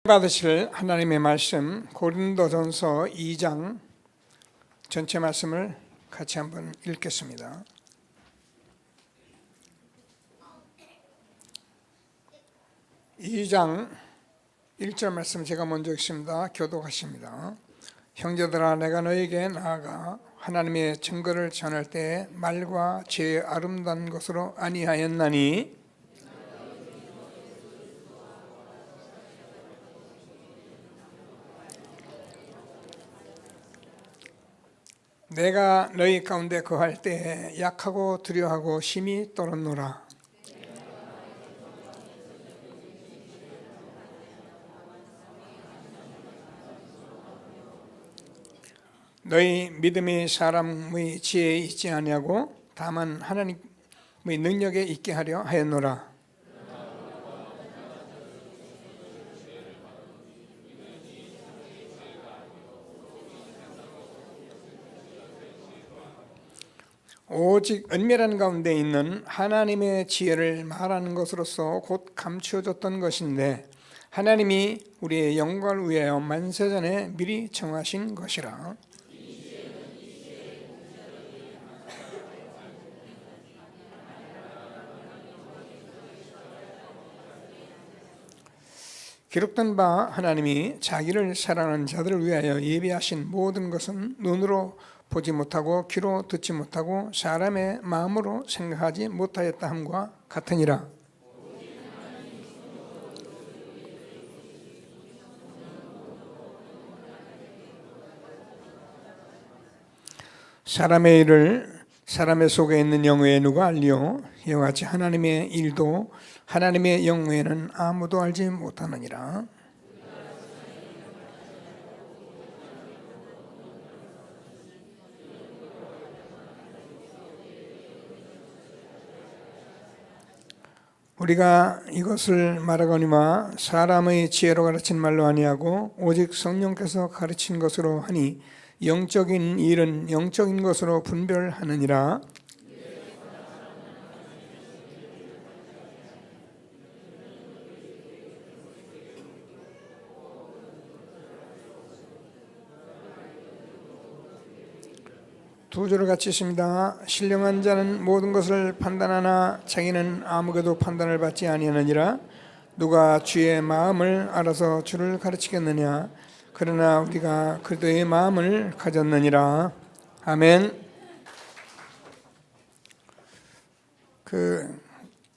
받으실 하나님의 말씀 고린도전서 2장 전체 말씀을 같이 한번 읽겠습니다. 이 장 1절 말씀 제가 먼저 읽습니다. 교독하십니다. 형제들아, 내가 너에게 나아가 하나님의 증거를 전할 때 말과 죄의 아름다운 것으로 아니하였나니 내가 너희 가운데 거할 때 약하고 두려워하고 심히 떨었노라. 너희 믿음이 사람의 지혜에 있지 아니하고 다만 하나님의 능력에 있게 하려 하였노라. 오직 은밀한 가운데 있는 하나님의 지혜를 말하는 것으로서 곧 감추어졌던 것인데 하나님이 우리의 영광을 위하여 만세전에 미리 정하신 것이라. 기록된 바 하나님이 자기를 사랑하는 자들을 위하여 예비하신 모든 것은 눈으로 보지 못하고 귀로 듣지 못하고 사람의 마음으로 생각하지 못하였다 함과 같으니라. 사람의 일을 사람의 속에 있는 영외에 누가 알리오? 이와 같이 하나님의 일도 하나님의 영외에는 아무도 알지 못하느니라. 우리가 이것을 말하거니와 사람의 지혜로 가르친 말로 아니하고 오직 성령께서 가르친 것으로 하니 영적인 일은 영적인 것으로 분별하느니라. 두 줄을 같이 있습니다. 신령한 자는 모든 것을 판단하나 자기는 아무것도 판단을 받지 아니하느니라. 누가 주의 마음을 알아서 주를 가르치겠느냐. 그러나 우리가 그리스도의 마음을 가졌느니라. 아멘.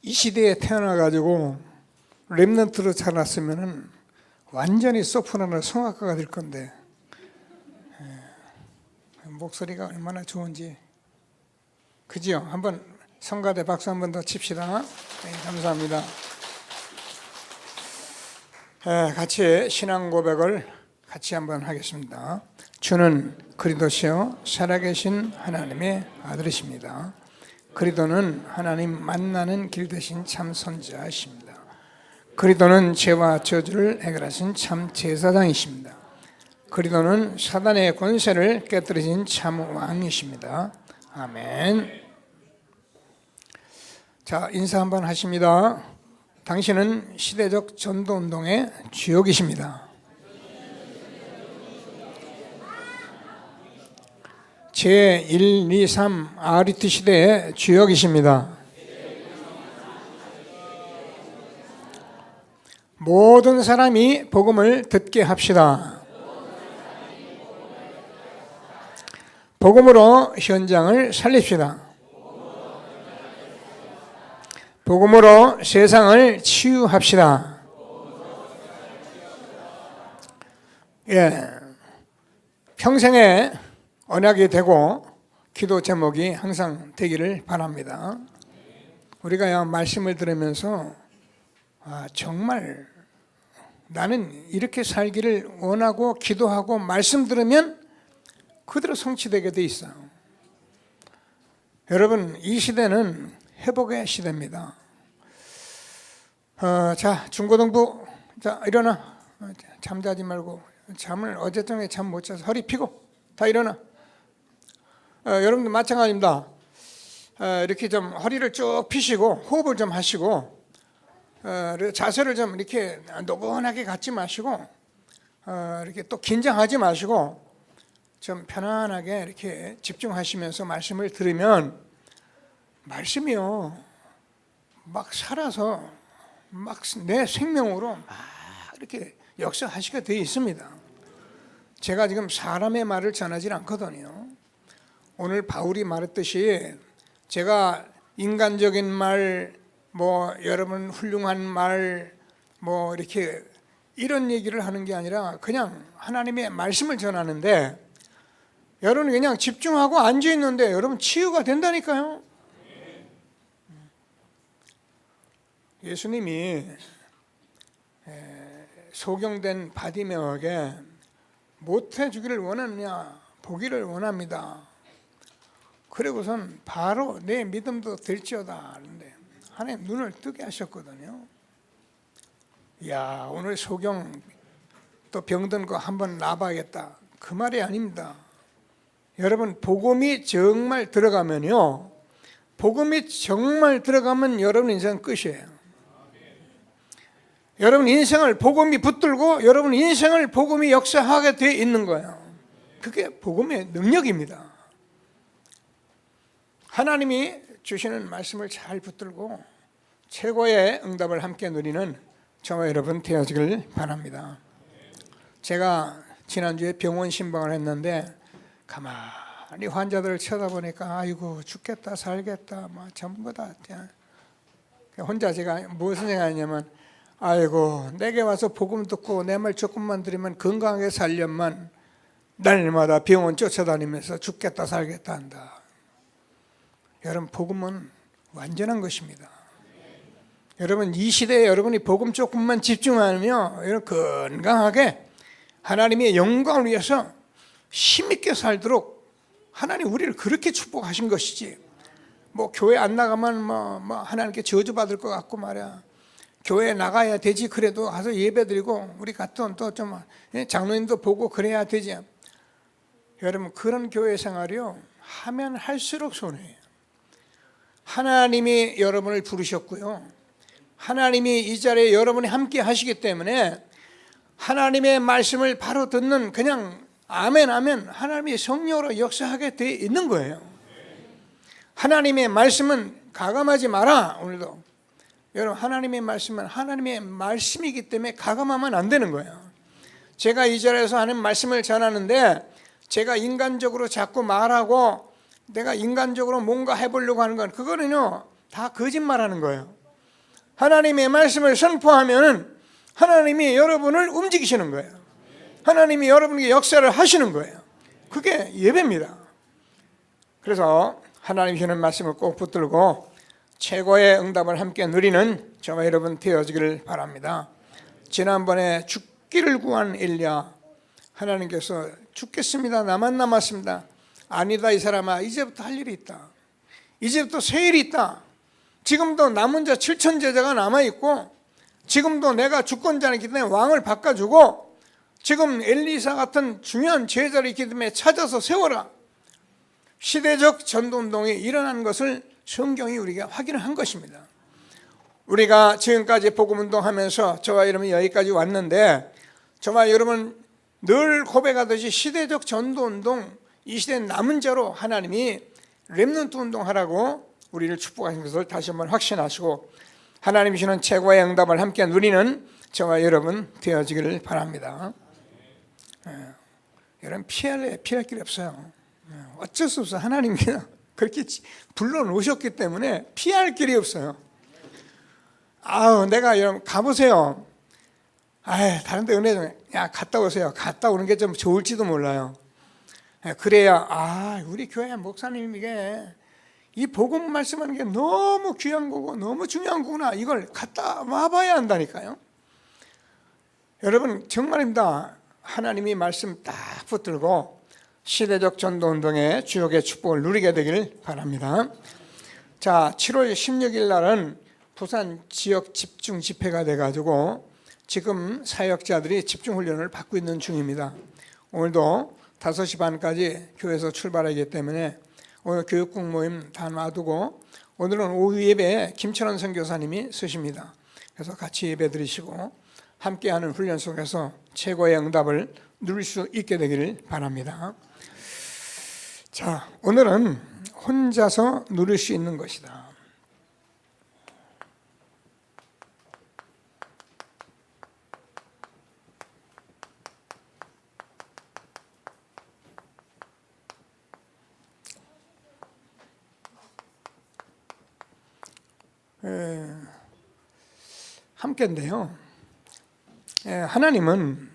이 시대에 태어나가지고 렘넌트로 자랐으면은 완전히 소프라노 성악가가 될 건데 목소리가 얼마나 좋은지, 그지요? 한번 성가대 박수 한번 더 칩시다. 네, 감사합니다. 같이 신앙 고백을 같이 한번 하겠습니다. 주는 그리스도시요 살아계신 하나님의 아들이십니다. 그리스도는 하나님 만나는 길 되신 참 선지자이십니다. 그리스도는 죄와 저주를 해결하신 참 제사장이십니다. 그리스도는 사단의 권세를 깨뜨리신 참 왕이십니다. 아멘. 자, 인사 한번 하십니다. 당신은 시대적 전도운동의 주역이십니다. 제1, 2, 3 RT 시대의 주역이십니다. 모든 사람이 복음을 듣게 합시다. 복음으로 현장을 살립시다. 복음으로 세상을 치유합시다. 평생의 언약이 되고 기도 제목이 항상 되기를 바랍니다. 우리가 말씀을 들으면서 정말 나는 이렇게 살기를 원하고 기도하고 말씀 들으면 그대로 성취되게 돼 있어요. 여러분, 이 시대는 회복의 시대입니다. 자, 중고등부, 자 일어나. 잠자지 말고, 잠을 어제 저녁에 잠 못 자서 허리 피고 다 일어나. 여러분도 마찬가지입니다. 이렇게 좀 허리를 쭉 펴시고 호흡을 좀 하시고 자세를 좀 이렇게 노곤하게 갖지 마시고 이렇게 또 긴장하지 마시고 좀 편안하게 이렇게 집중하시면서 말씀을 들으면 말씀이요 막 살아서 막 내 생명으로 막 이렇게 역사하시게 되어 있습니다. 제가 지금 사람의 말을 전하지 않거든요. 오늘 바울이 말했듯이 제가 인간적인 말, 뭐 여러분 훌륭한 말, 뭐 이렇게 이런 얘기를 하는 게 아니라 그냥 하나님의 말씀을 전하는데 여러분 그냥 집중하고 앉아 있는데 여러분 치유가 된다니까요. 예수님이 소경된 바디메오에게 못해주기를 원하느냐 보기를 원합니다. 그리고선 바로 내 믿음도 될지어다 하는데 하나님 눈을 뜨게 하셨거든요. 야 오늘 소경 또 병든 거 한번 놔봐야겠다 그 말이 아닙니다. 여러분 복음이 정말 들어가면요 복음이 정말 들어가면 여러분 인생 끝이에요. 여러분 인생을 복음이 붙들고 여러분 인생을 복음이 역사하게 되어 있는 거예요. 그게 복음의 능력입니다. 하나님이 주시는 말씀을 잘 붙들고 최고의 응답을 함께 누리는 저와 여러분 되어지길 바랍니다. 제가 지난주에 병원 신방을 했는데 가만히 환자들을 쳐다보니까 아이고 죽겠다 살겠다 뭐 전부 다 혼자 제가 무슨 생각하냐면 아이고 내게 와서 복음 듣고 내 말 조금만 들으면 건강하게 살려면 날마다 병원 쫓아다니면서 죽겠다 살겠다 한다. 여러분 복음은 완전한 것입니다. 여러분 이 시대에 여러분이 복음 조금만 집중하면 여러분 건강하게 하나님의 영광을 위해서 힘있게 살도록 하나님 우리를 그렇게 축복하신 것이지 뭐 교회 안 나가면 뭐 하나님께 저주받을 것 같고 말이야. 교회 나가야 되지 그래도 가서 예배드리고 우리 같은 또 좀 장로님도 보고 그래야 되지. 여러분 그런 교회 생활이요 하면 할수록 손해예요. 하나님이 여러분을 부르셨고요 하나님이 이 자리에 여러분이 함께 하시기 때문에 하나님의 말씀을 바로 듣는 그냥 아멘 아멘 하나님이 성령으로 역사하게 되어 있는 거예요. 하나님의 말씀은 가감하지 마라. 오늘도 여러분 하나님의 말씀은 하나님의 말씀이기 때문에 가감하면 안 되는 거예요. 제가 이 자리에서 하는 말씀을 전하는데 제가 인간적으로 자꾸 말하고 내가 인간적으로 뭔가 해보려고 하는 건 그거는요 다 거짓말하는 거예요. 하나님의 말씀을 선포하면 하나님이 여러분을 움직이시는 거예요. 하나님이 여러분에게 역사를 하시는 거예요. 그게 예배입니다. 그래서 하나님이 주는 말씀을 꼭 붙들고 최고의 응답을 함께 누리는 저와 여러분 되어지기를 바랍니다. 지난번에 죽기를 구한 엘리야 하나님께서 죽겠습니다. 나만 남았습니다. 아니다 이 사람아 이제부터 할 일이 있다. 이제부터 새 일이 있다. 지금도 남은 자 7천 제자가 남아있고 지금도 내가 주권자이기 때문에 왕을 바꿔주고 지금 엘리사 같은 중요한 제자를 있기 때문에 찾아서 세워라. 시대적 전도운동이 일어난 것을 성경이 우리가 확인을 한 것입니다. 우리가 지금까지 복음운동하면서 저와 여러분이 여기까지 왔는데 저와 여러분 늘 고백하듯이 시대적 전도운동 이 시대 남은 자로 하나님이 렘넌트 운동하라고 우리를 축복하신 것을 다시 한번 확신하시고 하나님이 주시는 최고의 응답을 함께 누리는 저와 여러분 되어지기를 바랍니다. 여러분 피할 길이 없어요. 어쩔 수 없어요. 하나님이 그렇게 불러놓으셨기 때문에 피할 길이 없어요. 내가 여러분 가보세요. 다른 데 은혜 좀 갔다 오세요. 갔다 오는 게 좀 좋을지도 몰라요. 그래야 우리 교회 목사님 이게 이 복음 말씀하는 게 너무 귀한 거고 너무 중요한 거구나. 이걸 갔다 와봐야 한다니까요. 여러분 정말입니다. 하나님이 말씀 딱 붙들고 시대적 전도운동의 주역의 축복을 누리게 되길 바랍니다. 자, 7월 16일 날은 부산 지역 집중 집회가 돼가지고 지금 사역자들이 집중훈련을 받고 있는 중입니다. 오늘도 5시 반까지 교회에서 출발하기 때문에 오늘 교육국 모임 다 놔두고 오늘은 오후 예배에 김철원 선교사님이 서십니다. 그래서 같이 예배 드리시고 함께하는 훈련 속에서 최고의 응답을 누릴 수 있게 되기를 바랍니다. 자, 오늘은 혼자서 누릴 수 있는 것이다. 함께인데요. 하나님은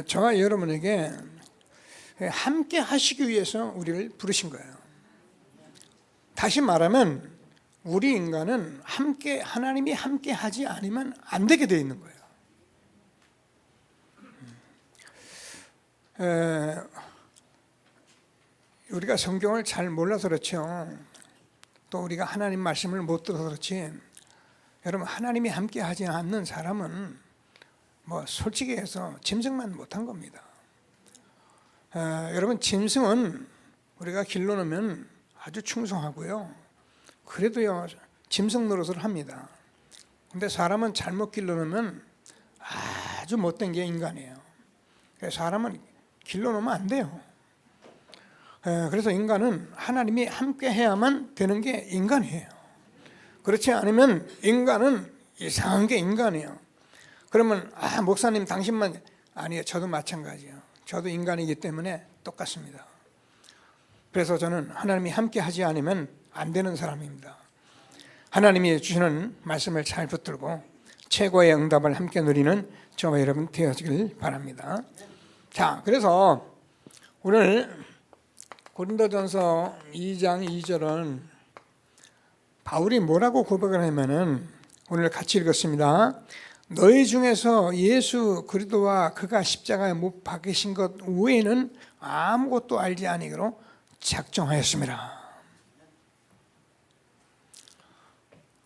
저와 여러분에게 함께 하시기 위해서 우리를 부르신 거예요. 다시 말하면 우리 인간은 하나님이 함께 하지 않으면 안 되게 되어 있는 거예요. 우리가 성경을 잘 몰라서 그렇죠. 또 우리가 하나님 말씀을 못 들어서 그렇지, 여러분, 하나님이 함께 하지 않는 사람은 솔직히 해서 짐승만 못한 겁니다. 여러분, 짐승은 우리가 길러놓으면 아주 충성하고요, 그래도요 짐승 노릇을 합니다. 근데 사람은 잘못 길러놓으면 아주 못된 게 인간이에요. 사람은 길러놓으면 안 돼요. 그래서 인간은 하나님이 함께 해야만 되는 게 인간이에요. 그렇지 않으면 인간은 이상한 게 인간이에요. 그러면 목사님 당신만, 아니에요. 저도 마찬가지예요. 저도 인간이기 때문에 똑같습니다. 그래서 저는 하나님이 함께 하지 않으면 안 되는 사람입니다. 하나님이 주시는 말씀을 잘 붙들고 최고의 응답을 함께 누리는 저와 여러분 되어지길 바랍니다. 자, 그래서 오늘 고린도전서 2장 2절은 바울이 뭐라고 고백을 하면은, 오늘 같이 읽었습니다. 너희 중에서 예수 그리스도와 그가 십자가에 못 박히신 것 외에는 아무것도 알지 아니기로 작정하였습니다.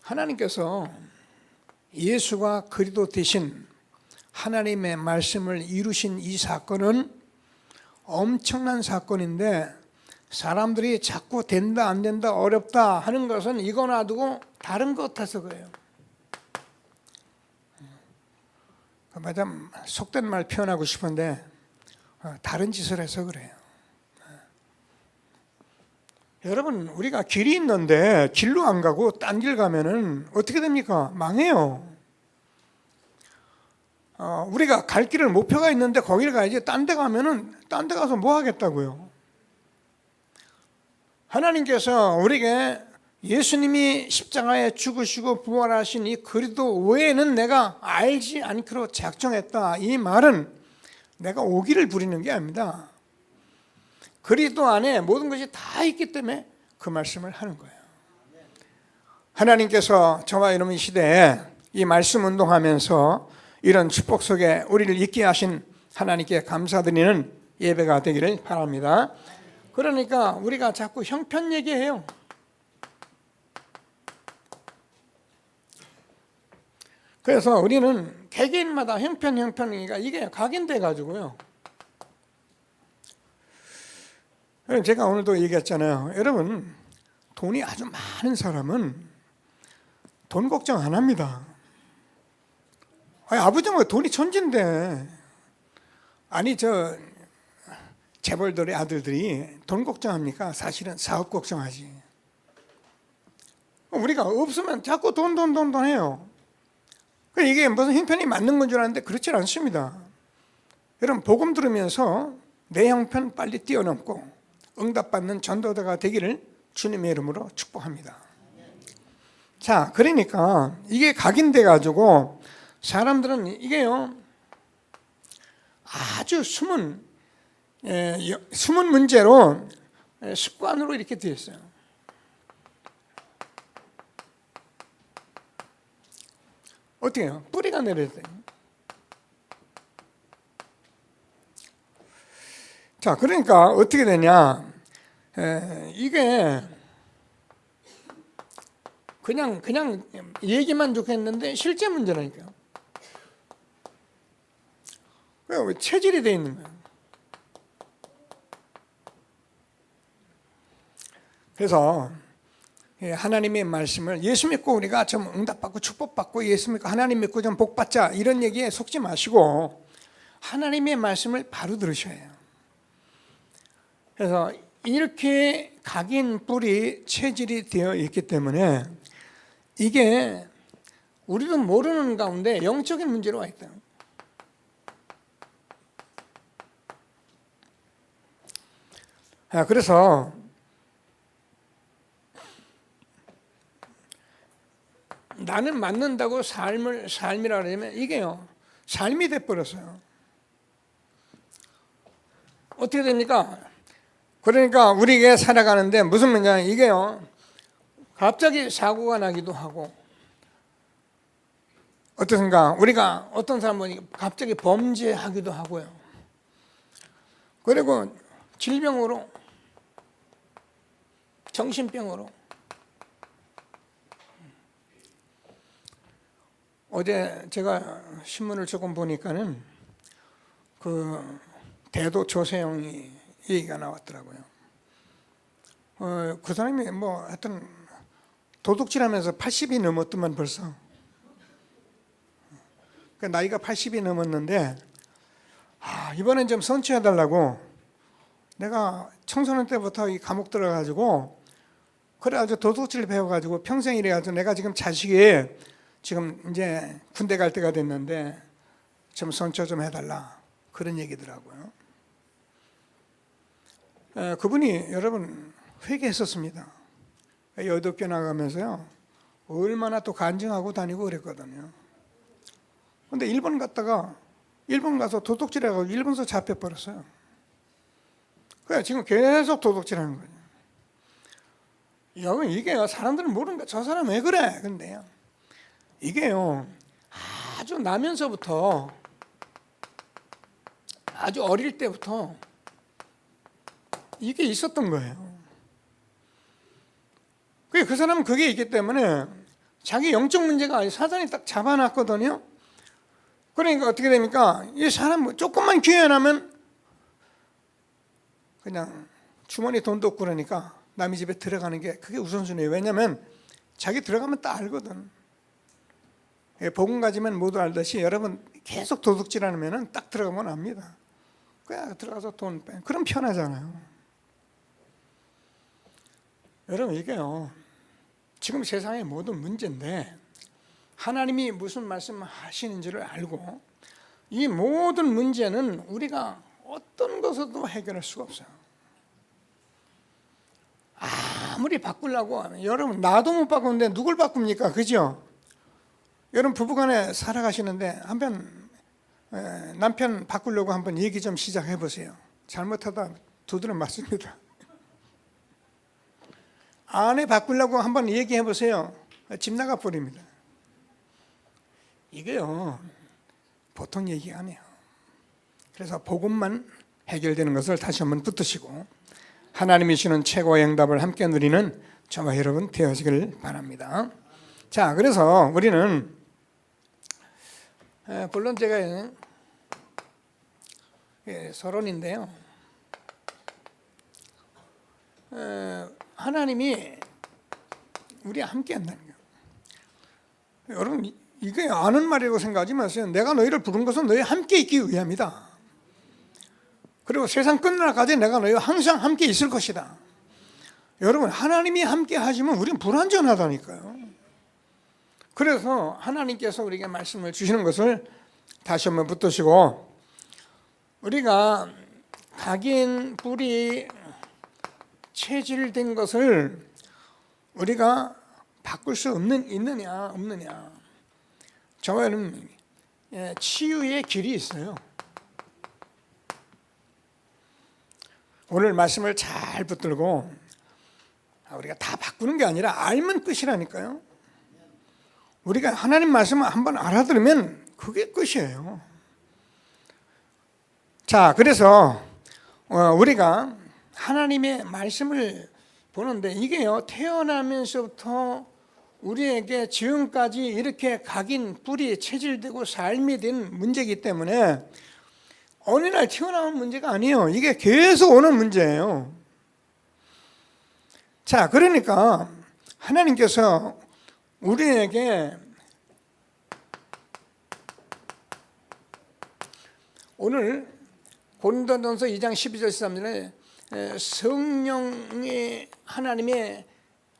하나님께서 예수가 그리스도 대신 하나님의 말씀을 이루신 이 사건은 엄청난 사건인데, 사람들이 자꾸 된다 안 된다 어렵다 하는 것은 이거 놔두고 다른 것 같아서 그래요. 맞아, 속된 말 표현하고 싶은데 다른 짓을 해서 그래요. 여러분, 우리가 길이 있는데 길로 안 가고 딴 길 가면은 어떻게 됩니까? 망해요. 우리가 갈 길을 목표가 있는데 거기를 가야지, 딴 데 가면은 딴 데 가서 뭐 하겠다고요? 하나님께서 우리에게 예수님이 십자가에 죽으시고 부활하신 이 그리스도 외에는 내가 알지 않기로 작정했다. 이 말은 내가 오기를 부리는 게 아닙니다. 그리스도 안에 모든 것이 다 있기 때문에 그 말씀을 하는 거예요. 하나님께서 저와 여러분 시대에 이 말씀 운동하면서 이런 축복 속에 우리를 있게 하신 하나님께 감사드리는 예배가 되기를 바랍니다. 그러니까 우리가 자꾸 형편 얘기해요. 그래서 우리는 개개인마다 형편이니까 이게 각인돼 가지고요. 제가 오늘도 얘기했잖아요. 여러분, 돈이 아주 많은 사람은 돈 걱정 안 합니다. 아버지가 돈이 천진데, 재벌들의 아들들이 돈 걱정합니까? 사실은 사업 걱정하지. 우리가 없으면 자꾸 돈 해요. 이게 무슨 형편이 맞는 건 줄 알았는데 그렇지 않습니다. 여러분, 복음 들으면서 내 형편 빨리 뛰어넘고 응답받는 전도자가 되기를 주님의 이름으로 축복합니다. 자, 그러니까 이게 각인돼 가지고 사람들은 이게요 아주 숨은 문제로 습관으로 이렇게 되어 있어요. 어떻게 해요? 뿌리가 내려야 돼요. 자, 그러니까 어떻게 되냐? 이게 그냥 얘기만 좋겠는데 실제 문제라니까요. 왜 체질이 돼 있는 거예요. 그래서 하나님의 말씀을 예수 믿고 우리가 좀 응답받고 축복받고 예수 믿고 하나님 믿고 좀 복받자 이런 얘기에 속지 마시고 하나님의 말씀을 바로 들으셔야 해요. 그래서 이렇게 각인 뿔이 체질이 되어 있기 때문에 이게 우리도 모르는 가운데 영적인 문제로 와 있다. 그래서 나는 맞는다고 삶이라 그러면 이게요 삶이 돼버렸어요. 어떻게 됩니까? 그러니까 우리가 살아가는데 무슨 문제냐 이게요 갑자기 사고가 나기도 하고 어떻습니까? 우리가 어떤 사람은 갑자기 범죄하기도 하고요. 그리고 질병으로 정신병으로 어제 제가 신문을 조금 보니까는 그 대도 조세영이 얘기가 나왔더라고요. 그 사람이 뭐 하여튼 도둑질하면서 80이 넘었더만 벌써. 그 나이가 80이 넘었는데 이번엔 좀 선취해달라고 내가 청소년 때부터 이 감옥 들어가지고 그래가지고 도둑질 배워가지고 평생 이래가지고 내가 지금 자식이 지금 이제 군대 갈 때가 됐는데 좀 선처 좀 해달라 그런 얘기더라고요. 그분이 여러분 회개했었습니다. 여독교 나가면서요 얼마나 또 간증하고 다니고 그랬거든요. 근데 일본 갔다가 일본 가서 도둑질해가지고 일본서 잡혀버렸어요. 그래 지금 계속 도둑질하는 거예요. 여러분 이게요 사람들은 모르는 거야. 저 사람 왜 그래? 근데요 이게요 아주 나면서부터 아주 어릴 때부터 이게 있었던 거예요. 그 사람은 그게 있기 때문에 자기 영적 문제가 아니라 사단이 딱 잡아놨거든요. 그러니까 어떻게 됩니까? 이 사람 조금만 기회 나면 그냥 주머니 돈도 없고 그러니까 남의 집에 들어가는 게 그게 우선순위예요. 왜냐하면 자기 들어가면 딱 알거든. 복음 가지면 모두 알듯이 여러분 계속 도둑질 하면 딱 들어가면 압니다. 그냥 들어가서 돈 빼. 그럼 편하잖아요. 여러분 이게요 지금 세상의 모든 문제인데 하나님이 무슨 말씀 하시는지를 알고 이 모든 문제는 우리가 어떤 것으로도 해결할 수가 없어요. 아무리 바꾸려고 하면 여러분 나도 못 바꾸는데 누굴 바꿉니까? 그죠? 여러분 부부간에 살아가시는데 한편 남편 바꾸려고 한번 얘기 좀 시작해 보세요. 잘못하다 두드려 맞습니다. 아내 바꾸려고 한번 얘기해 보세요. 집 나가 버립니다. 이게요 보통 얘기 아니에요. 그래서 복음만 해결되는 것을 다시 한번 붙드시고 하나님이 주시는 최고의 응답을 함께 누리는 저와 여러분 되어지길 바랍니다. 자, 그래서 우리는 물론 제가 서론인데요. 하나님이 우리와 함께 한다는 거예요. 여러분 이게 아는 말이라고 생각하지 마세요. 내가 너희를 부른 것은 너희 함께 있기 위함이다. 그리고 세상 끝날까지 내가 너희와 항상 함께 있을 것이다. 여러분 하나님이 함께 하시면 우리는 불완전하다니까요. 그래서 하나님께서 우리에게 말씀을 주시는 것을 다시 한번 붙드시고 우리가 각인 뿔이 체질된 것을 우리가 바꿀 수 있느냐 없느냐. 저와는 치유의 길이 있어요. 오늘 말씀을 잘 붙들고 우리가 다 바꾸는 게 아니라 알면 끝이라니까요. 우리가 하나님 말씀을 한번 알아들으면 그게 끝이에요. 자, 그래서 우리가 하나님의 말씀을 보는데 이게요 태어나면서부터 우리에게 지금까지 이렇게 각인 뿔이 체질되고 삶이 된 문제이기 때문에 어느 날 튀어나온 문제가 아니에요. 이게 계속 오는 문제예요. 자, 그러니까 하나님께서 우리에게 오늘 고린도전서 2장 12절 13절에 성령이 하나님의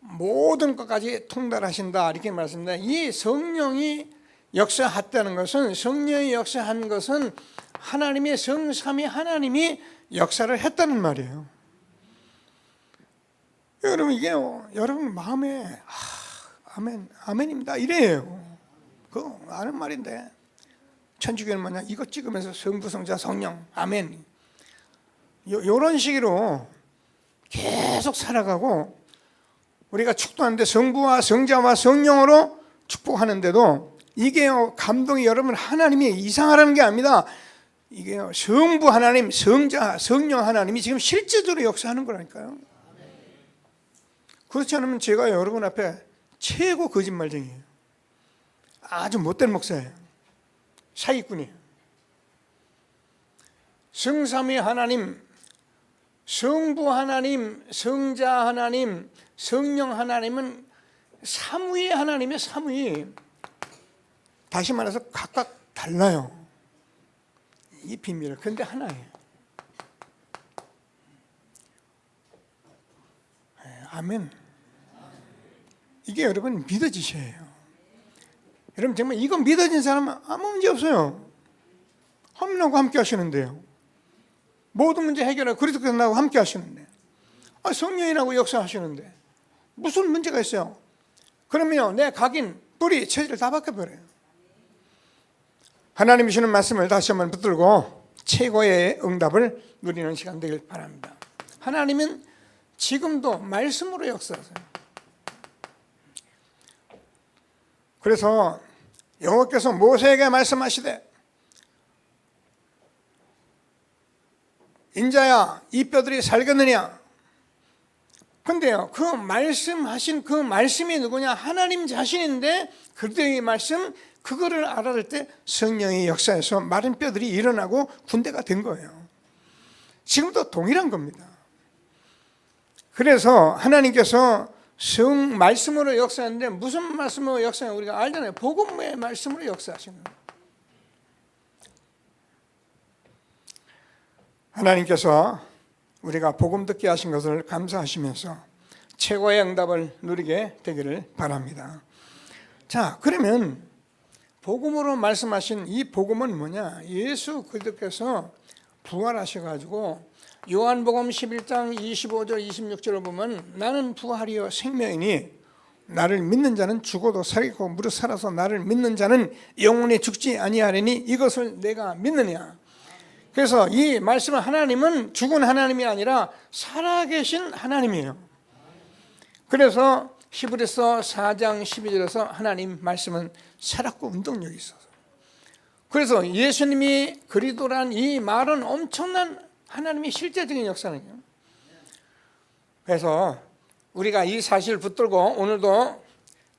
모든 것까지 통달하신다 이렇게 말씀합니다. 이 성령이 역사했다는 것은, 성령이 역사한 것은 하나님의 성삼위 하나님이 역사를 했다는 말이에요. 여러분, 이게요, 여러분 마음에 아멘, 아멘입니다 이래요. 그거 아는 말인데, 천주교는 뭐냐, 이거 찍으면서 성부, 성자, 성령, 아멘, 이런 식으로 계속 살아가고, 우리가 축도하는데 성부와 성자와 성령으로 축복하는데도 이게요, 감동이 여러분 하나님이 이상하라는 게 아닙니다. 이게요, 성부 하나님, 성자, 성령 하나님이 지금 실제적으로 역사하는 거라니까요. 그렇지 않으면 제가 여러분 앞에 최고 거짓말쟁이에요. 아주 못된 목사예요. 사기꾼이에요. 성삼위 하나님, 성부 하나님, 성자 하나님, 성령 하나님은 삼위 하나님의 삼위. 다시 말해서 각각 달라요. 이 비밀을. 그런데 하나예요. 아멘. 이게 여러분 믿어지셔야 해요. 여러분 정말 이거 믿어진 사람은 아무 문제 없어요. 하나님하고 함께 하시는데요. 모든 문제 해결하고 그리스도 끝나고 함께 하시는데, 성령이라고 역사하시는데 무슨 문제가 있어요? 그러면요, 내 각인, 뿌리, 체질을 다 바꿔버려요. 하나님이 주시는 말씀을 다시 한번 붙들고 최고의 응답을 누리는 시간 되길 바랍니다. 하나님은 지금도 말씀으로 역사하세요. 그래서 여호와께서 모세에게 말씀하시되, 인자야, 이 뼈들이 살겠느냐? 근데요, 그 말씀하신 그 말씀이 누구냐? 하나님 자신인데, 그들의 말씀, 그거를 알아들 때 성령의 역사에서 마른 뼈들이 일어나고 군대가 된 거예요. 지금도 동일한 겁니다. 그래서 하나님께서 말씀으로 역사하는데, 무슨 말씀으로 역사하냐 우리가 알잖아요. 복음의 말씀으로 역사하시는 거예요. 하나님께서 우리가 복음 듣게 하신 것을 감사하시면서 최고의 응답을 누리게 되기를 바랍니다. 자, 그러면 복음으로 말씀하신 이 복음은 뭐냐? 예수 그리스도께서 부활하셔가지고 요한복음 11장 25절 26절을 보면, 나는 부활이요 생명이니 나를 믿는 자는 죽어도 살겠고 무릇 살아서 나를 믿는 자는 영원히 죽지 아니하리니 이것을 내가 믿느냐. 그래서 이 말씀은, 하나님은 죽은 하나님이 아니라 살아계신 하나님이에요. 그래서 히브리서 4장 12절에서 하나님 말씀은 살았고 운동력이 있어서, 그래서 예수님이 그리스도란 이 말은 엄청난 하나님의 실제적인 역사는요. 그래서 우리가 이 사실을 붙들고 오늘도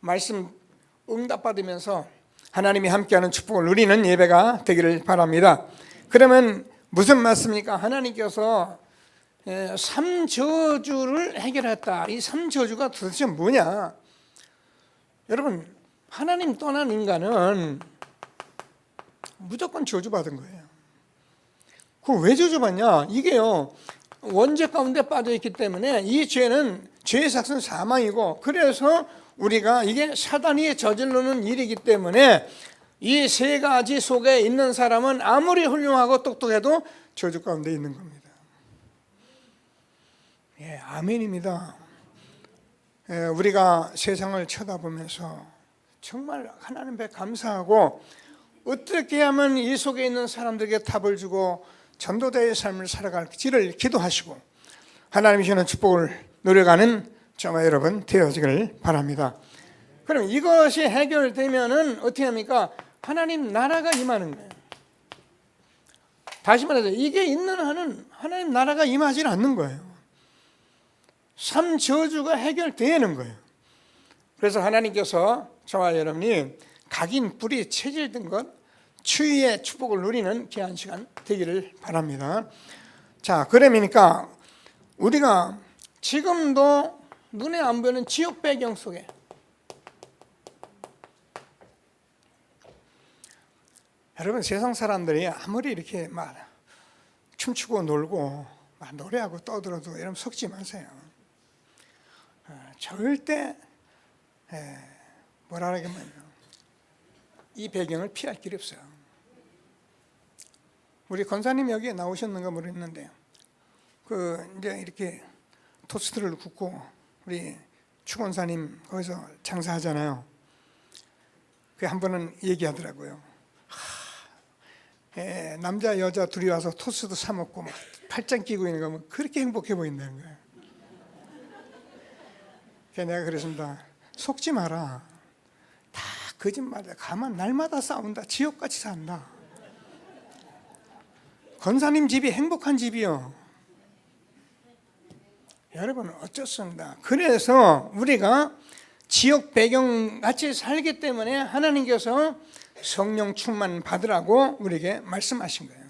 말씀 응답받으면서 하나님이 함께하는 축복을 누리는 예배가 되기를 바랍니다. 그러면 무슨 말씀입니까? 하나님께서 3저주를 해결했다. 이 3저주가 도대체 뭐냐? 여러분, 하나님 떠난 인간은 무조건 저주받은 거예요. 그걸 왜 저주받냐? 이게요, 원죄 가운데 빠져있기 때문에 이 죄는, 죄의 삭은 사망이고, 그래서 우리가 이게 사단이 저지르는 일이기 때문에 이 세 가지 속에 있는 사람은 아무리 훌륭하고 똑똑해도 저주 가운데 있는 겁니다. 예, 아멘입니다. 예, 우리가 세상을 쳐다보면서 정말 하나님 앞에 감사하고, 어떻게 하면 이 속에 있는 사람들에게 답을 주고 전도자의 삶을 살아갈지를 기도하시고 하나님이 주는 축복을 누려가는 저와 여러분 되어지기를 바랍니다. 그럼 이것이 해결되면은 어떻게 합니까? 하나님 나라가 임하는 거예요. 다시 말해서 이게 있는 한은 하나님 나라가 임하지 않는 거예요. 3저주가 해결되는 거예요. 그래서 하나님께서 저와 여러분이 각인, 뿌리, 체질 든 것, 추위의 축복을 누리는 귀한 시간 되기를 바랍니다. 자, 그러니까 우리가 지금도 눈에 안 보이는 지역 배경 속에 여러분, 세상 사람들이 아무리 이렇게 막 춤추고 놀고 막 노래하고 떠들어도 여러분 속지 마세요. 절대 뭐라 하냐면 이 배경을 피할 길이 없어요. 우리 권사님 여기에 나오셨는가 모르겠는데 이제 이렇게 토스트를 굽고 우리 추권사님 거기서 장사하잖아요. 그 한 번은 얘기하더라고요. 남자 여자 둘이 와서 토스트도 사 먹고 막 팔짱 끼고 있는 거 보면 그렇게 행복해 보인다는 거예요. 그래서 내가 그랬습니다. 속지 마라. 다 거짓말이야. 가만 날마다 싸운다. 지옥같이 산다. 권사님 집이 행복한 집이요. 여러분 어쩔 수 없습니다. 그래서 우리가 지역 배경 같이 살기 때문에 하나님께서 성령 충만 받으라고 우리에게 말씀하신 거예요.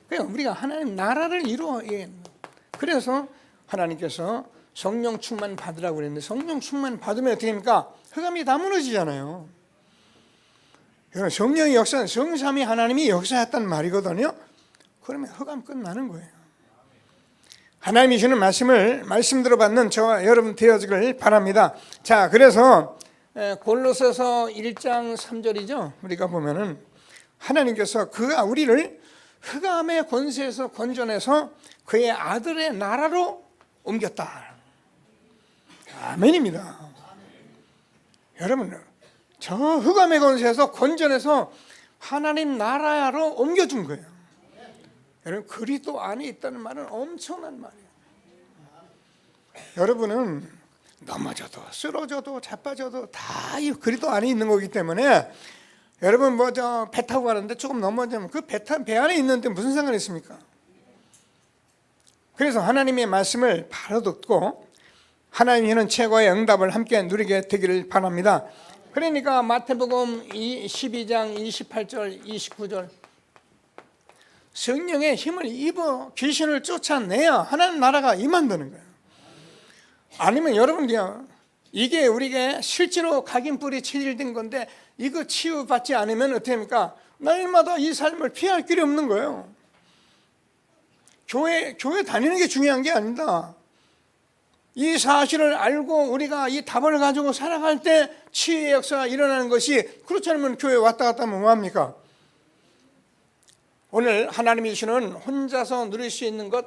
그러니까 우리가 하나님 나라를 이루어야. 그래서 하나님께서 성령 충만 받으라고 그랬는데 성령 충만 받으면 어떻게 됩니까? 흑암이 다 무너지잖아요. 성령의 역사는 성삼위 하나님이 역사했단 말이거든요. 그러면 흑암 끝나는 거예요. 하나님이 주는 말씀 들어받는 저와 여러분 되어지길 바랍니다. 자, 그래서 골로새서 1장 3절이죠. 우리가 보면은 하나님께서 그가 우리를 흑암의 권세에서 건져내서 그의 아들의 나라로 옮겼다. 아멘입니다. 여러분, 저 흑암의 권세에서 건져내서 하나님 나라로 옮겨준 거예요. 여러분, 그리스도 안에 있다는 말은 엄청난 말이에요. 여러분은 넘어져도 쓰러져도 자빠져도 다 이 그리스도 안에 있는 거기 때문에 여러분 배 타고 가는데 조금 넘어지면 그 배 안에 있는데 무슨 상관이 있습니까? 그래서 하나님의 말씀을 바로 듣고 하나님이 하는 최고의 응답을 함께 누리게 되기를 바랍니다. 그러니까 마태복음 12장 28절 29절 성령의 힘을 입어 귀신을 쫓아내야 하나님 나라가 임한다는 거예요. 아니면 여러분 그냥 이게 우리가 실제로 각인뿔이 체질된 건데 이거 치유받지 않으면 어떻게 합니까? 날마다 이 삶을 피할 길이 없는 거예요. 교회 다니는 게 중요한 게 아니다. 이 사실을 알고 우리가 이 답을 가지고 살아갈 때 치유의 역사가 일어나는 것이, 그렇지 않으면 교회 왔다 갔다 하면 뭐합니까? 오늘 하나님이 주시는 혼자서 누릴 수 있는 것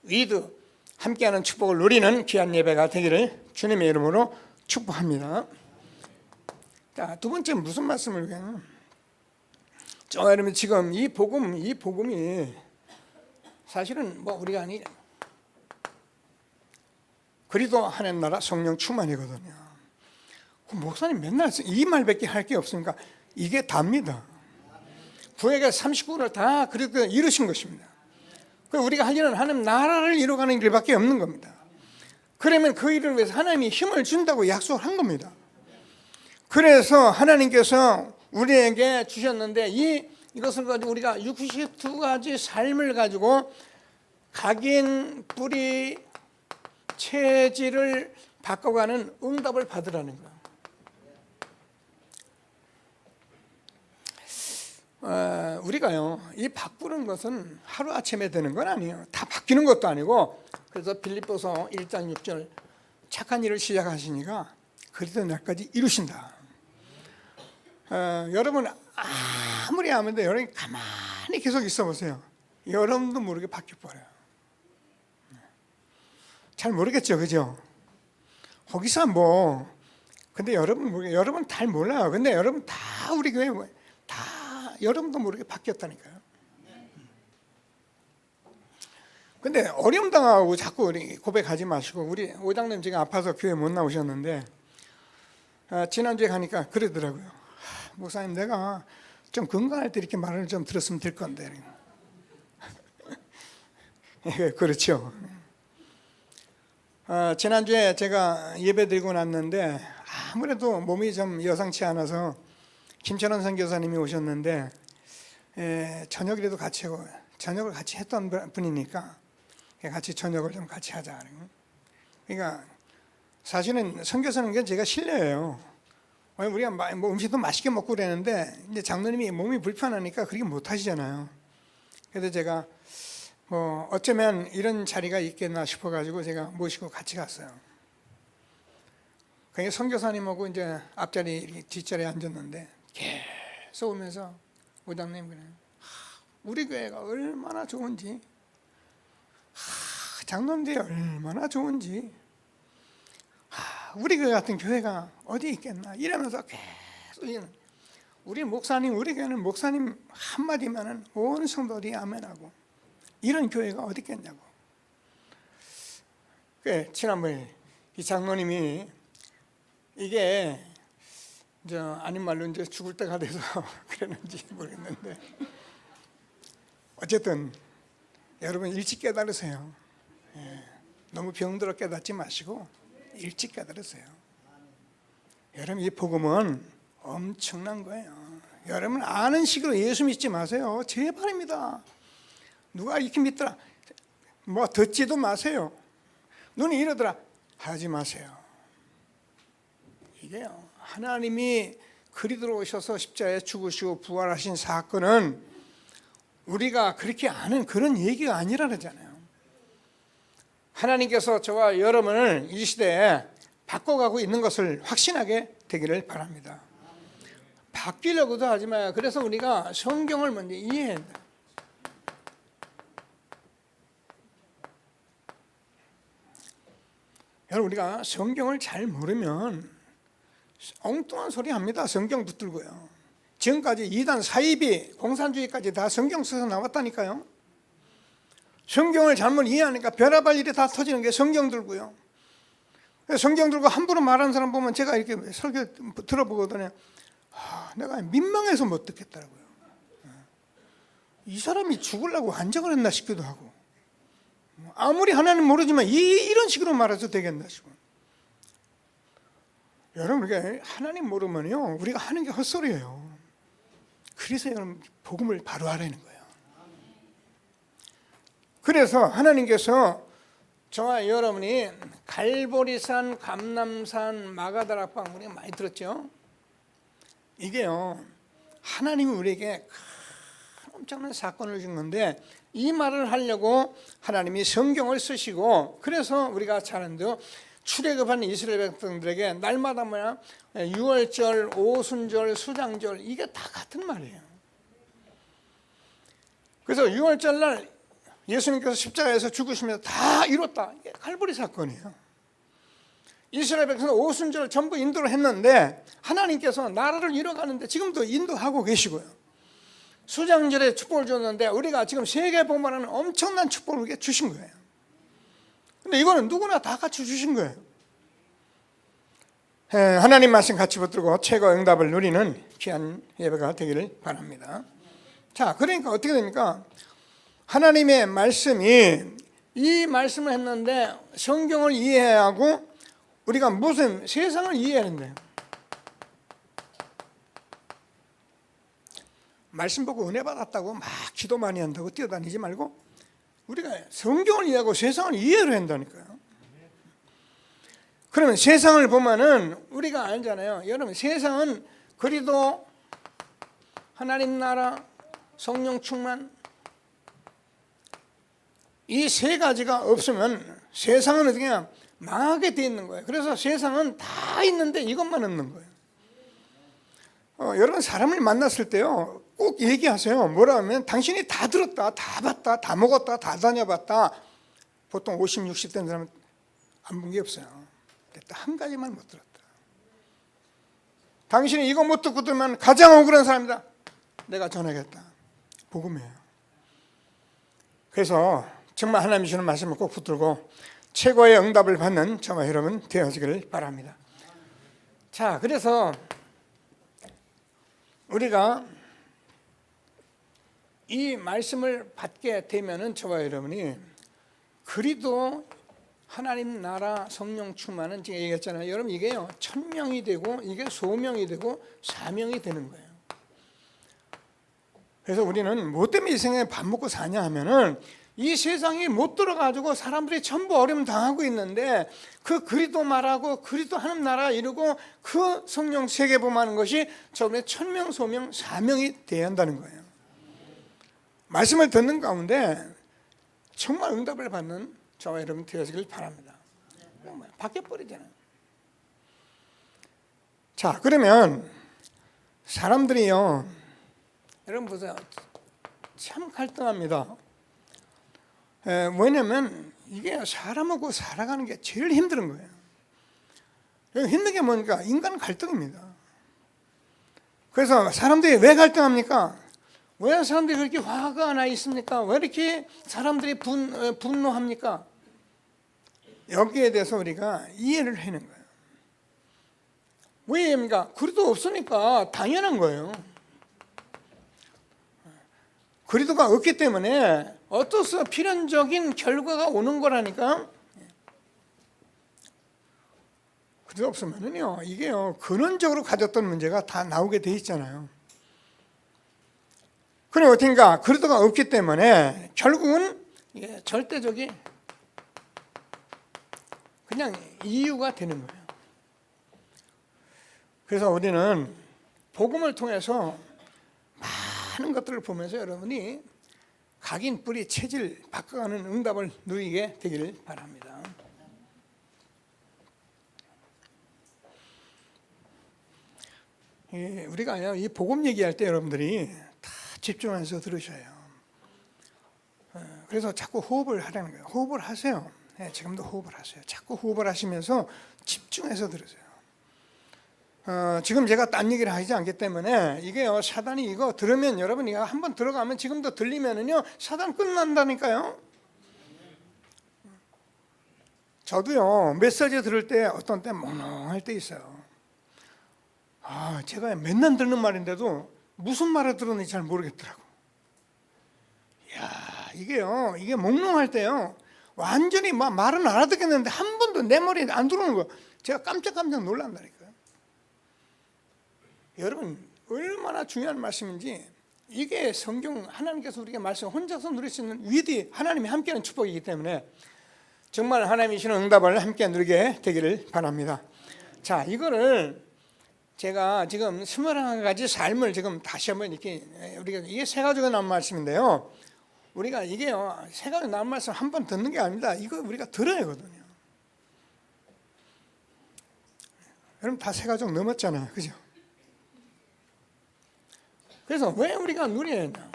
위드 함께하는 축복을 누리는 귀한 예배가 되기를 주님의 이름으로 축복합니다. 자, 두 번째 무슨 말씀을 그냥 여러분 지금 이 복음이 사실은 우리가 아니 그리도 하나님 나라 성령 충만이거든요. 목사님 맨날 이 말밖에 할 게 없으니까 이게 답니다. 구약의 39권을 다 그리도 이루신 것입니다. 우리가 할 일은 하나님 나라를 이루어가는 길밖에 없는 겁니다. 그러면 그 일을 위해서 하나님이 힘을 준다고 약속을 한 겁니다. 그래서 하나님께서 우리에게 주셨는데 이것을 가지고 우리가 62가지 삶을 가지고 각인, 뿌리, 체질을 바꿔가는 응답을 받으라는 거예요. 우리가요, 이 바꾸는 것은 하루아침에 되는 건 아니에요. 다 바뀌는 것도 아니고. 그래서 빌립보서 1장 6절 착한 일을 시작하시니까 그리스도 날까지 이루신다. 여러분 아무리 하면도 여러분이 가만히 계속 있어 보세요. 여러분도 모르게 바뀌어버려요. 잘 모르겠죠, 그죠? 거기서 근데 여러분 잘 몰라요. 근데 여러분 다 우리 교회 다 여러분도 모르게 바뀌었다니까요. 근데 어려움 당하고 자꾸 우리 고백하지 마시고, 우리 오장님 제가 아파서 교회 못 나오셨는데 지난주에 가니까 그러더라고요. 목사님, 내가 좀 건강할 때 이렇게 말을 좀 들었으면 될 건데. 그렇죠. 지난주에 제가 예배 드리고 났는데 아무래도 몸이 좀 여상치 않아서 김철원 선교사님이 오셨는데 저녁이라도 같이 하고, 저녁을 같이 했던 분이니까 같이 저녁을 좀 같이 하자. 그러니까 사실은 선교 서는 게 제가 실례예요. 우리가 뭐 음식도 맛있게 먹고 그랬는데 이제 장로님이 몸이 불편하니까 그렇게 못 하시잖아요. 그래서 제가 뭐 어쩌면 이런 자리가 있겠나 싶어가지고 제가 모시고 같이 갔어요. 그게 선교사님하고 이제 앞자리 뒷자리에 앉았는데 계속 오면서 우장님 그래, 우리 교회가 얼마나 좋은지, 장로님들이 얼마나 좋은지, 우리 교회 같은 교회가 어디 있겠나 이러면서 계속 우리 목사님, 우리 교회는 목사님 한마디면은 온 성도들이 아멘하고 이런 교회가 어디 있겠냐고. 지난번에 이 장로님이 이게 아닌 말로 이제 죽을 때가 돼서 그랬는지 모르겠는데 어쨌든 여러분 일찍 깨달으세요. 너무 병들어 깨닫지 마시고 일찍 깨달으세요. 여러분 이 복음은 엄청난 거예요. 여러분 아는 식으로 예수 믿지 마세요. 제발입니다. 누가 이렇게 믿더라 뭐 듣지도 마세요. 눈이 이러더라 하지 마세요. 이게요, 하나님이 그리스도로 오셔서 십자가에 죽으시고 부활하신 사건은 우리가 그렇게 아는 그런 얘기가 아니라 그러잖아요. 하나님께서 저와 여러분을 이 시대에 바꿔가고 있는 것을 확신하게 되기를 바랍니다. 바뀌려고도 하지 마요. 그래서 우리가 성경을 먼저 이해해야 돼요. 여러분 우리가 성경을 잘 모르면 엉뚱한 소리 합니다. 성경 붙들고요. 지금까지 이단 사이비 공산주의까지 다 성경 써서 나왔다니까요. 성경을 잘못 이해하니까 별의별 일이 다 터지는 게 성경 들고요. 성경 들고 함부로 말하는 사람 보면 제가 이렇게 설교 들어보거든요. 내가 민망해서 못 듣겠더라고요. 이 사람이 죽으려고 안정을 했나 싶기도 하고, 아무리 하나님 모르지만 이런 식으로 말해서 되겠나 싶어요. 여러분 우리가 하나님 모르면요 우리가 하는 게 헛소리예요. 그래서 여러분 복음을 바로 하라는 거예요. 그래서 하나님께서 저와 여러분이 갈보리산, 감람산, 마가다락방 우리가 많이 들었죠. 이게요 하나님이 우리에게 엄청난 사건을 준 건데 이 말을 하려고 하나님이 성경을 쓰시고, 그래서 우리가 잘 아는데요, 출애굽한 이스라엘 백성들에게 날마다 유월절, 오순절, 수장절 이게 다 같은 말이에요. 그래서 유월절 날 예수님께서 십자가에서 죽으시면서 다 이뤘다. 이게 갈보리 사건이에요. 이스라엘 백성은 오순절 전부 인도를 했는데 하나님께서 나라를 이뤄가는데 지금도 인도하고 계시고요. 수장절에 축복을 줬는데 우리가 지금 세계 복음하는 엄청난 축복을 우리에게 주신 거예요. 근데 이거는 누구나 다 같이 주신 거예요. 하나님 말씀 같이 붙들고 최고 응답을 누리는 귀한 예배가 되기를 바랍니다. 자, 그러니까 어떻게 됩니까? 하나님의 말씀이 이 말씀을 했는데 성경을 이해해야 하고 우리가 무슨 세상을 이해해야 된대요. 말씀 보고 은혜 받았다고 막 기도 많이 한다고 뛰어다니지 말고 우리가 성경을 이해하고 세상을 이해를 한다니까요. 그러면 세상을 보면은 우리가 알잖아요. 여러분 세상은 그리도 하나님 나라, 성령 충만 이 세 가지가 없으면 세상은 어떻게 망하게 돼 있는 거예요. 그래서 세상은 다 있는데 이것만 없는 거예요. 여러분 사람을 만났을 때요 꼭 얘기하세요. 뭐라 하면 당신이 다 들었다, 다 봤다, 다 먹었다, 다 다녀봤다. 보통 50, 60 된 사람은 안 본 게 없어요. 딱 한 가지만 못 들었다. 당신이 이거 못 듣고 들으면 가장 억울한 사람이다. 내가 전하겠다. 복음이에요. 그래서 정말 하나님이 주는 말씀을 꼭 붙들고 최고의 응답을 받는 저와 여러분 되어지기를 바랍니다. 자, 그래서 우리가 이 말씀을 받게 되면은 저와 여러분이 그리도 하나님 나라 성령 충만은 제가 얘기했잖아요. 여러분 이게요 1000명이 되고 이게 소명이 되고 사명이 되는 거예요. 그래서 우리는 뭐 때문에 이 생에 밥 먹고 사냐 하면은 이 세상에 못 들어가지고 사람들이 전부 어려움 당하고 있는데 그 그리스도 말하고 그리스도 하는 나라 이루고 그 성령 세계복음하는 것이 저번에 천명 소명 사명이 돼야 한다는 거예요. 말씀을 듣는 가운데 정말 응답을 받는 저와 여러분 되어지길 바랍니다. 바뀌어버리잖아요. 자, 그러면 사람들이요, 여러분 보세요, 참 갈등합니다. 왜냐면 이게 사람하고 살아가는 게 제일 힘든 거예요. 힘든 게 뭐니까 인간 갈등입니다. 그래서 사람들이 왜 갈등합니까? 왜 사람들이 그렇게 화가 나 있습니까? 왜 이렇게 사람들이 분노합니까? 여기에 대해서 우리가 이해를 하는 거예요. 왜 이해합니까? 그리도 없으니까 당연한 거예요. 그리도가 없기 때문에 어떠서 필연적인 결과가 오는 거라니까. 그리도 없으면요, 이게요, 근원적으로 가졌던 문제가 다 나오게 돼 있잖아요. 그래, 어떻게인가, 그리도가 없기 때문에 결국은 이게 절대적인 그냥 이유가 되는 거예요. 그래서 우리는 복음을 통해서 많은 것들을 보면서 여러분이 각인 뿌리 체질 바꿔가는 응답을 누리게 되기를 바랍니다. 우리가 이 복음 얘기할 때 여러분들이 다 집중해서 들으셔요. 그래서 자꾸 호흡을 하라는 거예요. 호흡을 하세요. 지금도 호흡을 하세요. 자꾸 호흡을 하시면서 집중해서 들으세요. 지금 제가 딴 얘기를 하지 않기 때문에 이게요, 사단이 이거 들으면 여러분이 한번 들어가면 지금도 들리면은요, 사단 끝난다니까요. 저도요, 메시지 들을 때 어떤 때 멍멍할 때 있어요. 제가 맨날 듣는 말인데도 무슨 말을 들었는지 잘 모르겠더라고. 이게요, 이게 몽롱할 때요, 완전히 말은 알아듣겠는데 한 번도 내 머리에 안 들어오는 거, 제가 깜짝깜짝 놀란다니까요. 여러분, 얼마나 중요한 말씀인지, 이게 성경 하나님께서 우리에게 말씀 혼자서 누릴 수 있는 위대 하나님이 함께하는 축복이기 때문에 정말 하나님이 주시는 응답을 함께 누리게 되기를 바랍니다. 자, 이거를 제가 지금 21가지 삶을 지금 다시 한번 이렇게, 우리가 이게 세 가지가 나온 말씀인데요, 우리가 이게요, 세 가지 나온 말씀 한 번 듣는 게 아닙니다. 이거 우리가 들어야 하거든요. 여러분 다 세 가지 넘었잖아요, 그죠? 그래서 왜 우리가 누려야 했나?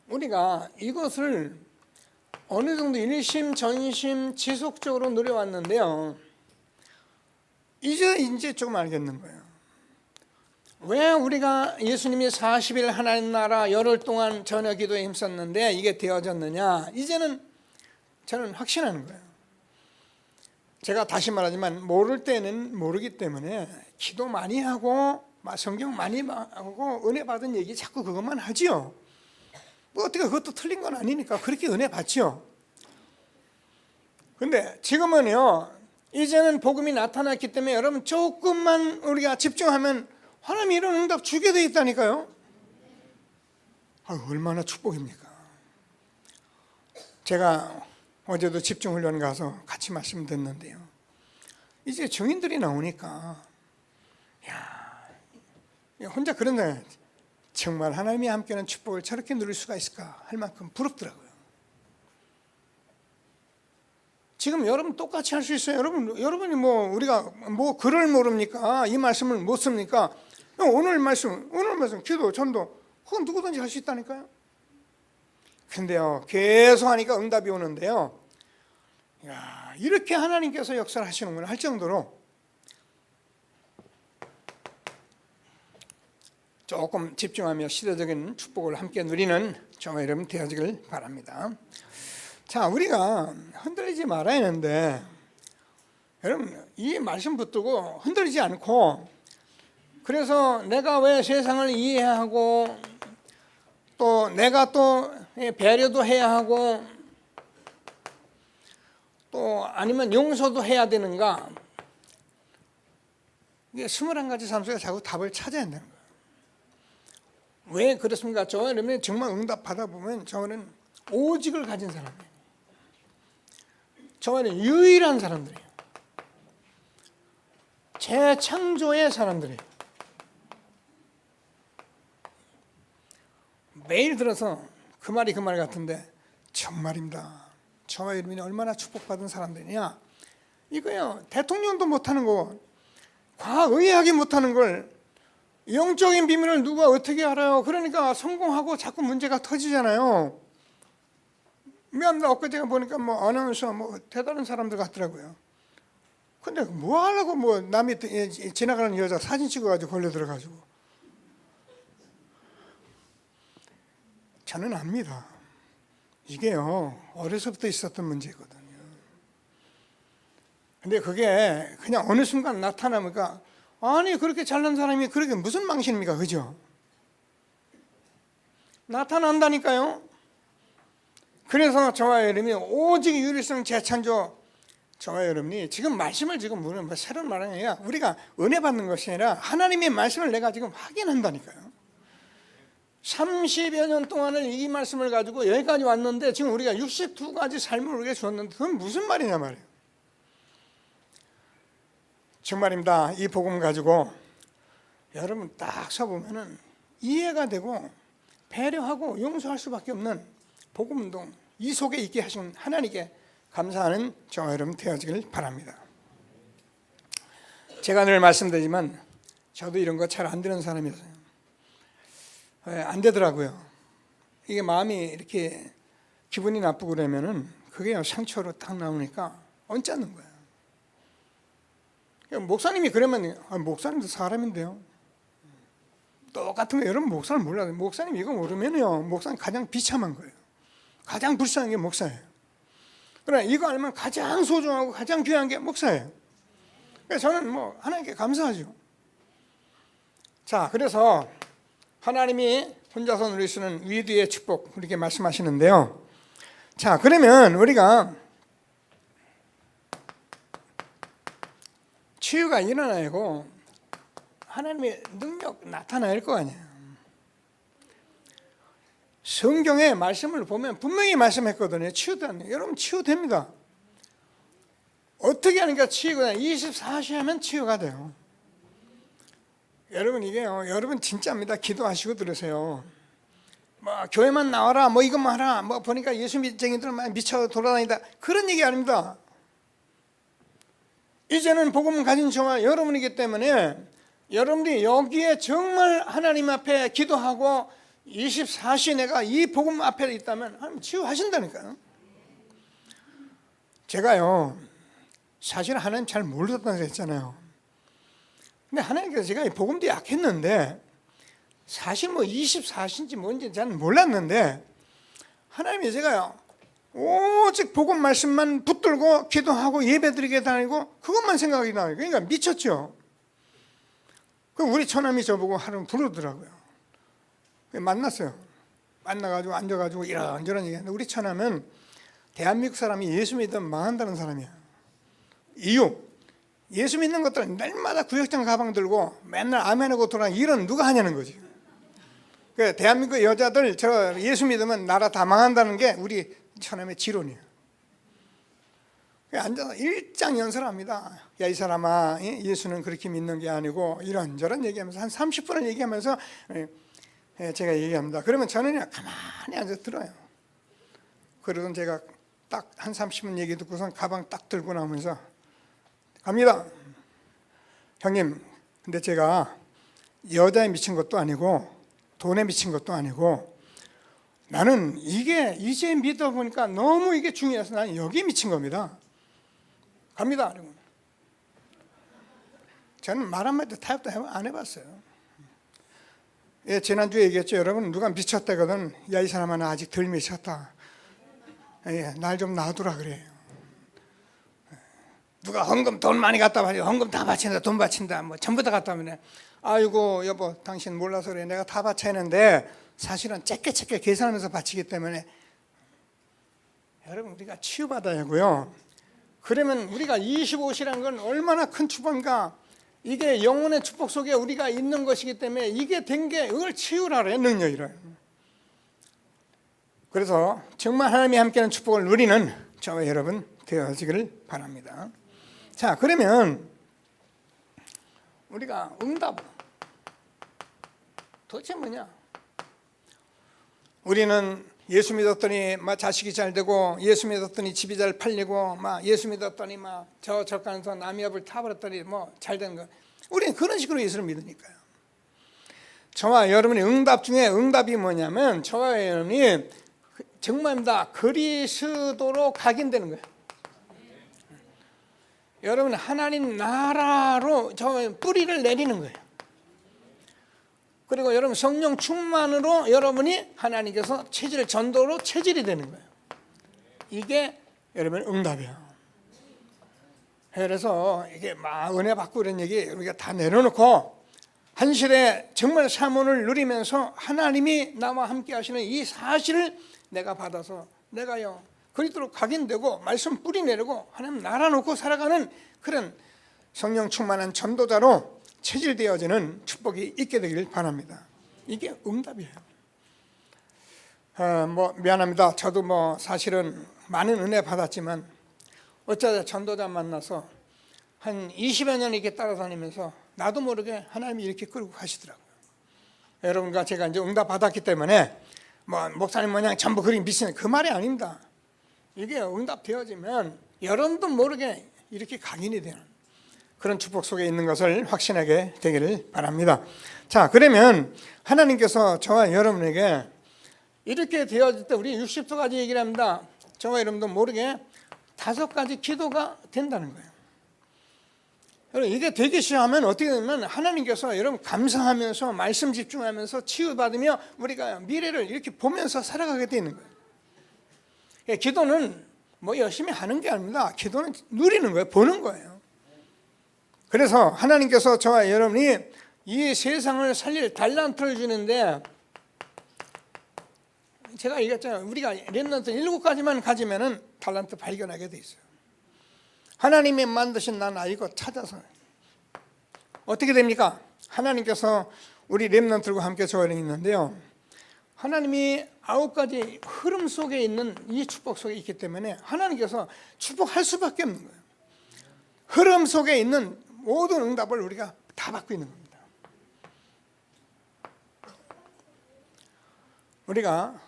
우리가 이것을 어느 정도 일심 전심 지속적으로 누려왔는데요, 이제 조금 알겠는 거예요. 왜 우리가 예수님이 40일 하나님 나라 열흘 동안 저녁 기도에 힘썼는데 이게 되어졌느냐? 이제는 저는 확신하는 거예요. 제가 다시 말하지만 모를 때는 모르기 때문에 기도 많이 하고 성경 많이 하고 은혜 받은 얘기 자꾸 그것만 하지요. 뭐 어떻게 그것도 틀린 건 아니니까 그렇게 은혜 받지요. 근데 지금은요, 이제는 복음이 나타났기 때문에 여러분 조금만 우리가 집중하면 하나님이 이런 응답 주게 돼 있다니까요. 얼마나 축복입니까? 제가 어제도 집중훈련 가서 같이 말씀 듣는데요, 이제 증인들이 나오니까 혼자 그런데 정말 하나님이 함께하는 축복을 저렇게 누릴 수가 있을까 할 만큼 부럽더라고요. 지금 여러분 똑같이 할 수 있어요. 여러분이 우리가 글을 모릅니까? 이 말씀을 못 씁니까? 오늘 말씀 기도 전도 그건 누구든지 할 수 있다니까요. 근데요, 계속 하니까 응답이 오는데요, 이렇게 하나님께서 역사를 하시는구나 할 정도로 조금 집중하며 시대적인 축복을 함께 누리는 저와 여러분 되어지길 바랍니다. 자, 우리가 흔들리지 말아야 하는데, 여러분 이 말씀 붙들고 흔들리지 않고, 그래서 내가 왜 세상을 이해하고 또 내가 또 배려도 해야 하고 또 아니면 용서도 해야 되는가? 이게 21가지 삶 속에 자꾸 답을 찾아야 한다는 거예요. 왜 그렇습니까? 저와 여러분이 정말 응답 받아보면 저는 오직을 가진 사람이에요. 저는 유일한 사람들이에요. 재창조의 사람들이에요. 매일 들어서 그 말이 그 말 같은데 정말입니다. 저와 여러분이 얼마나 축복받은 사람들이냐. 이거요, 대통령도 못하는 거, 과의학이 못하는 걸 영적인 비밀을 누가 어떻게 알아요? 그러니까 성공하고 자꾸 문제가 터지잖아요. 미안합니다. 엊그제 보니까 뭐 아나운서 뭐 대단한 사람들 같더라고요. 근데 뭐 하려고 뭐 남이 지나가는 여자 사진 찍어가지고 걸려 들어가지고. 저는 압니다. 이게요, 어려서부터 있었던 문제거든요. 근데 그게 그냥 어느 순간 나타나니까, 아니 그렇게 잘난 사람이 그렇게 무슨 망신입니까? 그죠? 나타난다니까요. 그래서 저와 여러분이 오직 유일성 재창조, 저와 여러분이 지금 말씀을 지금 뭐 새로운 말이 아니라 우리가 은혜 받는 것이 아니라 하나님의 말씀을 내가 지금 확인한다니까요. 30여 년 동안을 이 말씀을 가지고 여기까지 왔는데 지금 우리가 62가지 삶을 우리에게 주었는데 그건 무슨 말이냐 말이에요. 정말입니다. 이 복음 가지고 여러분 딱 서보면은 이해가 되고 배려하고 용서할 수밖에 없는 복음 운동, 이 속에 있게 하신 하나님께 감사하는 저와 여러분 되어지길 바랍니다. 제가 늘 말씀드리지만 저도 이런 거 잘 안 되는 사람이었어요. 안 되더라고요. 이게 마음이 이렇게 기분이 나쁘고 그러면은 그게 상처로 딱 나오니까 얹자는 거예요. 목사님이 그러면 목사님도 사람인데요. 똑같은 거 여러분 목사를 몰라요. 목사님 이거 모르면요, 목사님 가장 비참한 거예요. 가장 불쌍한 게 목사예요. 그러나 이거 알면 가장 소중하고 가장 귀한 게 목사예요. 그래서 저는 뭐 하나님께 감사하죠. 자, 그래서 하나님이 혼자서 누리시는 위대의 축복 이렇게 말씀하시는데요. 자, 그러면 우리가 치유가 일어나고 하나님의 능력 나타날 거 아니에요. 성경의 말씀을 보면 분명히 말씀했거든요. 치유된다. 여러분 치유됩니다. 어떻게 하니까 치유가 돼요? 24시 하면 치유가 돼요. 여러분 이게요, 여러분 진짜입니다. 기도하시고 들으세요. 뭐 교회만 나와라, 뭐 이것만 하라, 뭐 보니까 예수 믿쟁이들만 미쳐 돌아다니다, 그런 얘기 아닙니다. 이제는 복음 가진 저와 여러분이기 때문에 여러분이 여기에 정말 하나님 앞에 기도하고 24시 내가 이 복음 앞에 있다면 하나님 치유하신다니까요. 제가요, 사실 하나님 잘 모르셨다고 했잖아요. 근데 하나님께서 제가 이 복음도 약했는데 사실 뭐 24시인지 뭔지 잘 몰랐는데 하나님이 제가요, 오직 복음 말씀만 붙들고 기도하고 예배드리게 다니고 그것만 생각이 나요. 그러니까 미쳤죠. 그 우리 처남이 저보고 하루 부르더라고요. 만났어요. 만나가지고 앉아가지고 이런저런 얘기하는데, 우리 처남은 대한민국 사람이 예수 믿으면 망한다는 사람이야. 이유, 예수 믿는 것들은 날마다 구역장 가방 들고 맨날 아멘하고 돌아, 이런 누가 하냐는 거지. 그 대한민국 여자들 저 예수 믿으면 나라 다 망한다는 게 우리 처남의 지론이에요. 앉아서 일장연설합니다. 야, 이 사람아, 예수는 그렇게 믿는 게 아니고 이런저런 얘기하면서 한 30분을 얘기하면서 제가 얘기합니다. 그러면 저는 그냥 가만히 앉아 들어요. 그러던 제가 딱 한 30분 얘기 듣고선 가방 딱 들고 나오면서 갑니다. 형님, 근데 제가 여자에 미친 것도 아니고 돈에 미친 것도 아니고 나는 이게 이제 믿어보니까 너무 이게 중요해서 나는 여기 미친 겁니다. 갑니다. 저는 말 한마디 타협도 안 해봤어요. 예, 지난주에 얘기했죠. 여러분, 누가 미쳤다거든, 야, 이 사람은 아직 덜 미쳤다. 예, 날 좀 놔두라 그래요. 누가 헌금 돈 많이 갖다 바쳐, 헌금 다 바친다, 돈 바친다, 뭐 전부 다 갖다 하면, 아이고 여보, 당신 몰라서 그래, 내가 다 바쳤는데 사실은 짧게 계산하면서 바치기 때문에. 여러분, 우리가 치유받아야 하고요. 그러면 우리가 25시라는 건 얼마나 큰 축복인가. 이게 영혼의 축복 속에 우리가 있는 것이기 때문에 이게 된 게 이걸 치유라래, 능력이래. 그래서 정말 하나님이 함께하는 축복을 누리는 저와 여러분 되어지기를 바랍니다. 자, 그러면 우리가 응답 도대체 뭐냐? 우리는 예수 믿었더니 막 자식이 잘 되고, 예수 믿었더니 집이 잘 팔리고, 막 예수 믿었더니 막 저 가서 남의 앞을 타버렸더니 뭐 잘 된 거. 우리는 그런 식으로 예수를 믿으니까요. 저와 여러분의 응답 중에 응답이 뭐냐면, 저와 여러분이 정말입니다, 그리스도로 각인되는 거예요. 여러분, 하나님 나라로 저 뿌리를 내리는 거예요. 그리고 여러분, 성령 충만으로 여러분이 하나님께서 체질, 전도로 체질이 되는 거예요. 이게 여러분 응답이에요. 그래서 이게 막 은혜 받고 이런 얘기 우리가 다 내려놓고 한실에 정말 사문을 누리면서 하나님이 나와 함께 하시는 이 사실을 내가 받아서 내가요 그리스도로 각인되고 말씀 뿌리 내리고 하나님 나라 놓고 살아가는 그런 성령 충만한 전도자로 체질되어지는 축복이 있게 되길 바랍니다. 이게 응답이에요. 뭐 미안합니다. 저도 뭐 사실은 많은 은혜 받았지만 어쩌다 전도자 만나서 한 20여 년 이렇게 따라다니면서 나도 모르게 하나님이 이렇게 끌고 가시더라고요. 여러분과 제가 이제 응답 받았기 때문에 뭐 목사님 모양 전부 그리 미치는 그 말이 아닙니다. 이게 응답 되어지면 여러분도 모르게 이렇게 각인이 되는 그런 축복 속에 있는 것을 확신하게 되기를 바랍니다. 자, 그러면 하나님께서 저와 여러분에게 이렇게 되어질 때 우리 60가지 얘기를 합니다. 저와 여러분도 모르게 5가지 기도가 된다는 거예요. 여러분, 이게 되기 시작하면 어떻게 되냐면 하나님께서 여러분 감사하면서 말씀 집중하면서 치유받으며 우리가 미래를 이렇게 보면서 살아가게 되는 거예요. 기도는 뭐 열심히 하는 게 아닙니다. 기도는 누리는 거예요. 보는 거예요. 그래서 하나님께서 저와 여러분이 이 세상을 살릴 달란트를 주는데, 제가 얘기했잖아요. 우리가 렘넌트 7가지만 가지면은 달란트 발견하게 돼 있어요. 하나님이 만드신 난 알고 찾아서 어떻게 됩니까? 하나님께서 우리 렘넌트들과 함께 저와 있는데요, 하나님이 9가지 흐름 속에 있는 이 축복 속에 있기 때문에 하나님께서 축복할 수밖에 없는 거예요. 흐름 속에 있는 모든 응답을 우리가 다 받고 있는 겁니다. 우리가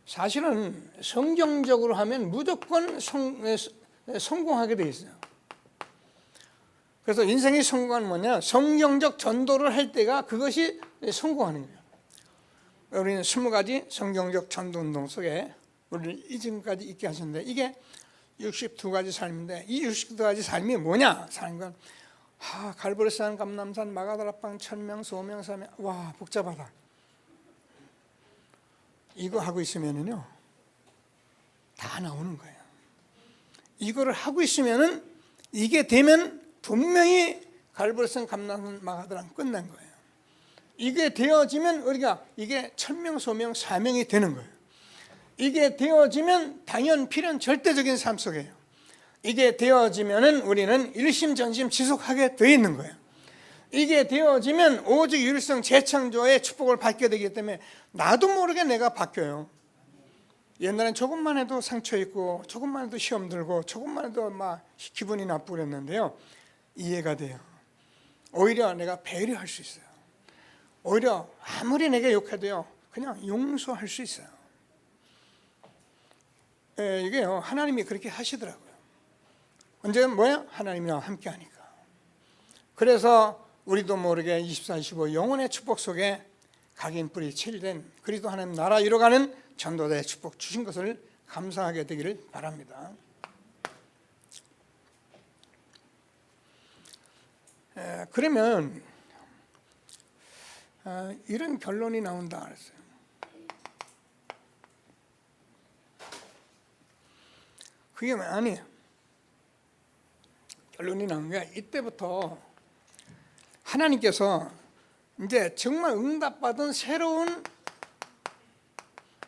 사실은 성경적으로 하면 무조건 성공하게 돼 있어요. 그래서 인생의 성공은 뭐냐? 성경적 전도를 할 때가 그것이 성공하는 거예요. 우리는 20가지 성경적 전도 운동 속에 우리를 이지금까지 있게 하셨는데, 이게 62가지 삶인데, 이 62가지 삶이 뭐냐? 사는 건 갈보리산, 감람산, 마가다락방, 천명, 소명, 사명. 와, 복잡하다. 이거 하고 있으면은요 다 나오는 거예요. 이거를 하고 있으면은 이게 되면 분명히 갈보리산, 감람산, 마가다락 끝난 거예요. 이게 되어지면 우리가 이게 천명, 소명, 사명이 되는 거예요. 이게 되어지면 당연, 필연, 절대적인 삶 속에요. 이게 되어지면은 우리는 일심전심 지속하게 되어 있는 거예요. 이게 되어지면 오직 유일성 재창조의 축복을 받게 되기 때문에 나도 모르게 내가 바뀌어요. 옛날엔 조금만 해도 상처 있고, 조금만 해도 시험 들고, 조금만 해도 막 기분이 나쁘고 그랬는데요, 이해가 돼요. 오히려 내가 배려할 수 있어요. 오히려 아무리 내게 욕해도요 그냥 용서할 수 있어요. 이게요 하나님이 그렇게 하시더라고요. 언제 뭐야? 하나님이랑 함께 하니까. 그래서 우리도 모르게 24, 25 영혼의 축복 속에 각인 뿌리 체질된 그리스도 하나님 나라 이뤄가는 전도자의 축복 주신 것을 감사하게 되기를 바랍니다. 그러면 이런 결론이 나온다 그랬어요. 그게 아니에요. 결론이 나온 게 이때부터 하나님께서 이제 정말 응답받은 새로운